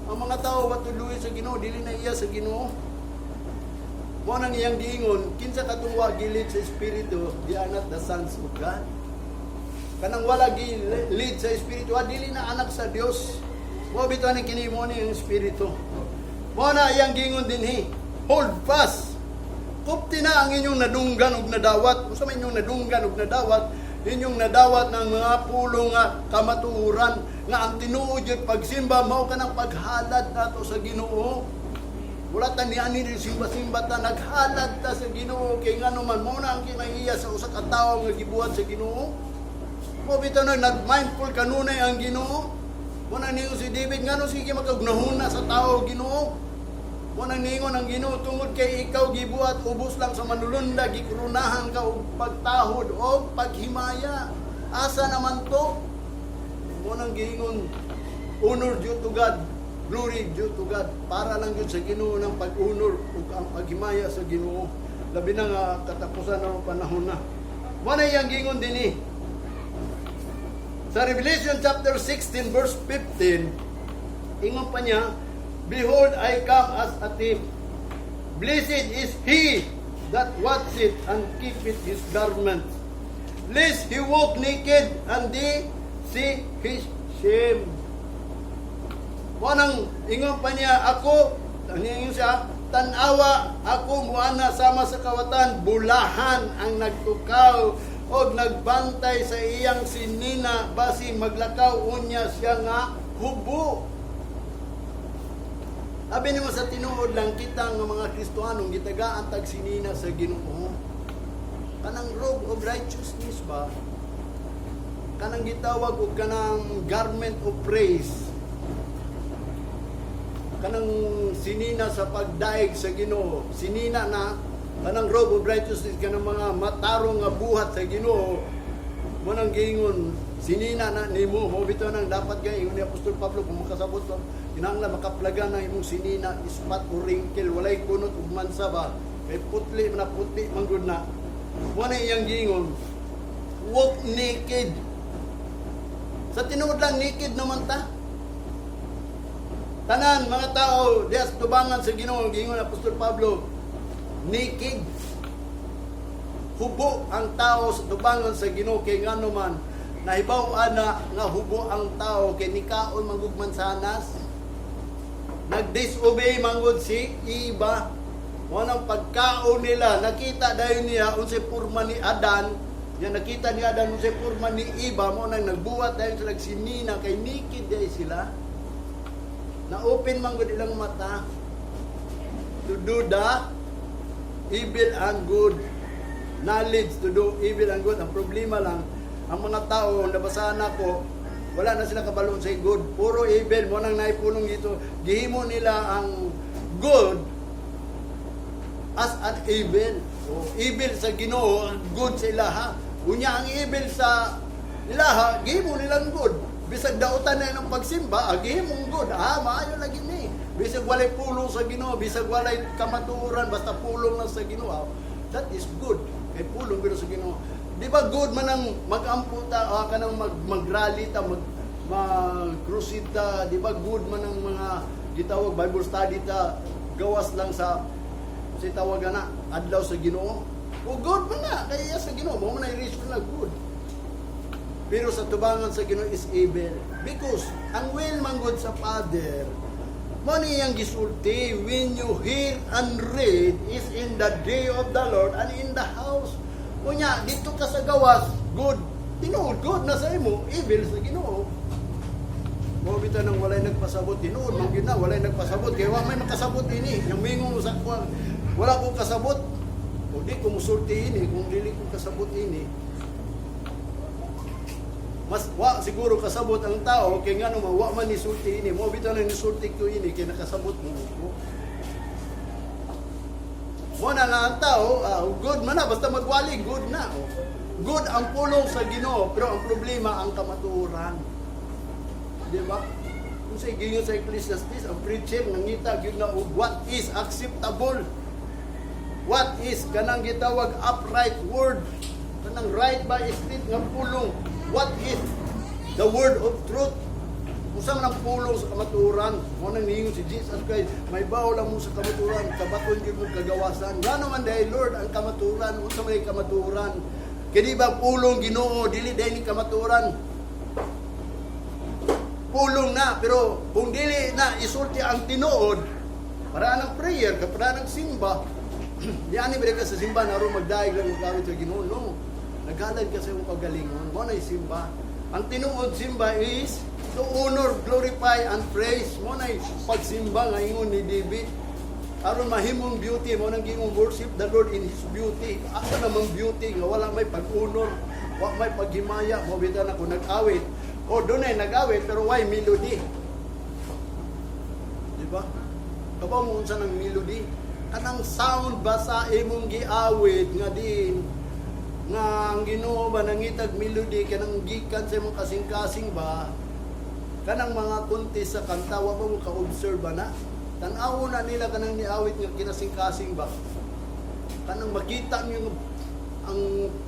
ang mga tao wa tudloy sa Ginoo dili na iya sa Ginoo mo nang iyang giingon kinsa katong wa gilid sa espiritu di are not the sons of God kanang wala gi lead sa espiritu, dili na anak sa Dios. Mo bitaw ni kini mo ni ang espiritu. Mo na iyang gingon dinhi. Hold fast. Kupti na ang inyong nadunggan ug nadawat. Unsa man inyong nadunggan ug nadawat? Inyong nadawat ng mga pulong nga kamatuoran nga ang tinuod yun pagsimba mao kanang paghalad nato sa Ginoo. Wala ta ni ani simba-simba ta naghalad ta sa Ginoo kay ngano man mo na ang kinaiya sa usa ka tawo nga gibuhat sa Ginoo. Mo bitaw na nag-mindful kanunay ang Ginoo. Mo na niyo si David ngano sige makagnahuna sa tawo Ginoo. Mo na ningon ang Ginoo tungod kay ikaw gibuhat ubos lang sa manulunda gikrunahan ka og pagtahod o paghimaya. Asa naman to? Mo nang giingon honor due to God, glory due to God. Para lang yun sa Ginoo ng pag-honor ug ang paghimaya sa Ginoo. Labi na nga katapusan ng panahon na. Mo na iyang gingon dinhi. Sa Revelation chapter 16 verse 15, ingon pa niya, behold, I come as a thief. Blessed is he that watcheth and keepeth his garments, lest he walk naked and they see his shame. Wanang ingon pa niya, ako, ingon siya, tanawa, ako muana sama sa kawatan, bulahan ang nagtukaw o nagbantay sa iyang sinina, basi maglakaw unya siya nga hubo. Abi naman sa tinuod lang kita ng mga Kristohanong gitagaan tag sinina sa Ginoo. Kanang robe of righteousness ba? Kanang gitawag og kanang garment of praise. Kanang sinina sa pagdaig sa Ginoo. Sinina na kanang robe of righteousness kanang mga matarong nga buhat sa Ginoo. Mo nang giingon sinina na nimo mo bitaw nang dapat kay ingon ni Apostol Pablo kung makasabot lang kinahanglan makaplagan na imong sinina ispat o wrinkle walay kunot ug mansa ba kay putli na putli manggod na mo na iyang giingon walk naked sa tinuod lang naked naman ta tanan mga tao dias tubangan sa Ginoo giingon ni Apostol Pablo naked hubo ang tao sa tubangan sa Ginoo kay ngano man nahibaw ana nga hubo ang tao kay nikaon manggugman sanas nag-disobey manggod si Iba wanang pagkaon nila nakita dayon niya unsay porma ni Adan ya nakita ni Adan unsay porma ni Iba mo nang nagbuhat dayon sila sinina kay naked day sila na open manggod ilang mata to do the evil and good knowledge to do evil and good. Ang problema lang ang mga tao, nabasahan ako, wala na sila kabalon sa good. Puro evil. Mo nang naipunong dito. Gihimo nila ang good as an evil. So, evil sa Ginoo, good sa ilaha. Unya ang evil sa ilaha, gihimo nilang good. Bisag dautan na ng pagsimba, gihimong good. Maayo lagi ni. Bisag walay pulong sa Ginoo, bisag walay kamaturan, basta pulong lang sa Ginoo. That is good. Kay pulong gino sa Ginoo. Di ba good man ang mag-amputa, kanang mag-rally ta, mag-crusade ta, di ba good man ang mga gitawag Bible study ta, gawas lang sa tawag na, adlaw sa Ginoo. O good man na, kaya sa Ginoo, mo man i-reach na good. Pero sa tubangan sa Ginoo is evil. Because, ang will man good sa Father, mo niyang gisulti, when you hear and read is in the day of the Lord and in the house. Kunya, dito ka sa gawas, good. Tinuod, good na sa imo, evil sa Ginoo. Mo bitaw nang walay nagpasabot, tinuod, man gyud na, walay nagpasabot. Kaya wa may makasabot ini. Yung mingong sa kuwan, wala ko kasabot. O di ko musulti ini, kung dili ko kasabot ini. Mas wa siguro kasabot ang tao, kaya nga naman, wa man nisulti ini. Mo bitaw nang nisulti ko ini, kaya nakasabot mo ko. Mo na nga ang tao, good man na, basta magwali, good na. Good ang pulong sa Ginoo, pero ang problema ang kamatuoran. Di ba? Kung sa gingon sa Ecclesiastes, ang preacher nangita gyud na what is acceptable. What is kanang gitawag upright word. Kanang right by street nga pulong. What is the word of truth? Usang nang pulong sa kamatuoran. Mo nang niingon si Jesus Christ, may bawo lang mo sa kamatuoran, kabaton gyud mo kagawasan. Nga naman dahil Lord ang kamatuoran, unsa may kamatuoran? Kini ba pulong Ginoo dili dahil ni kamaturan. Pulong na pero kung dili na isulti ang tinuod para ng prayer, para ng simba. Diyan ni ka sa simba naroon magdaig lang magawit sa Ginoo. No. Nagalan ka sa iyong pagalingon. Mo na simba. Ang tinuod simba is to honor, glorify, and praise. Mo na pagsimba nga ingon ni David. Aron mahimong beauty mo nang gingong worship the Lord in His beauty. Asa namang beauty nga wala may pag-honor, wala may paghimaya, mo bitan ako nag-awit. O doon ay nag-awit pero why melody? Di ba? Kabaw mo unsa ng melody? Kanang sound ba sa imong giawit nga din nga ang Ginoo ba nangitag melody kanang gikan sa imong kasing-kasing ba? Kanang mga kuntis sa kanta wa mo ka-observe ba na? Tanaw na nila kanang niawit nga kinasing-kasing ba? Kanang makita niyo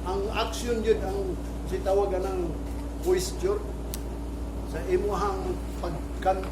ang action yun ang sitawagan ng posture sa imuhang pagkanta.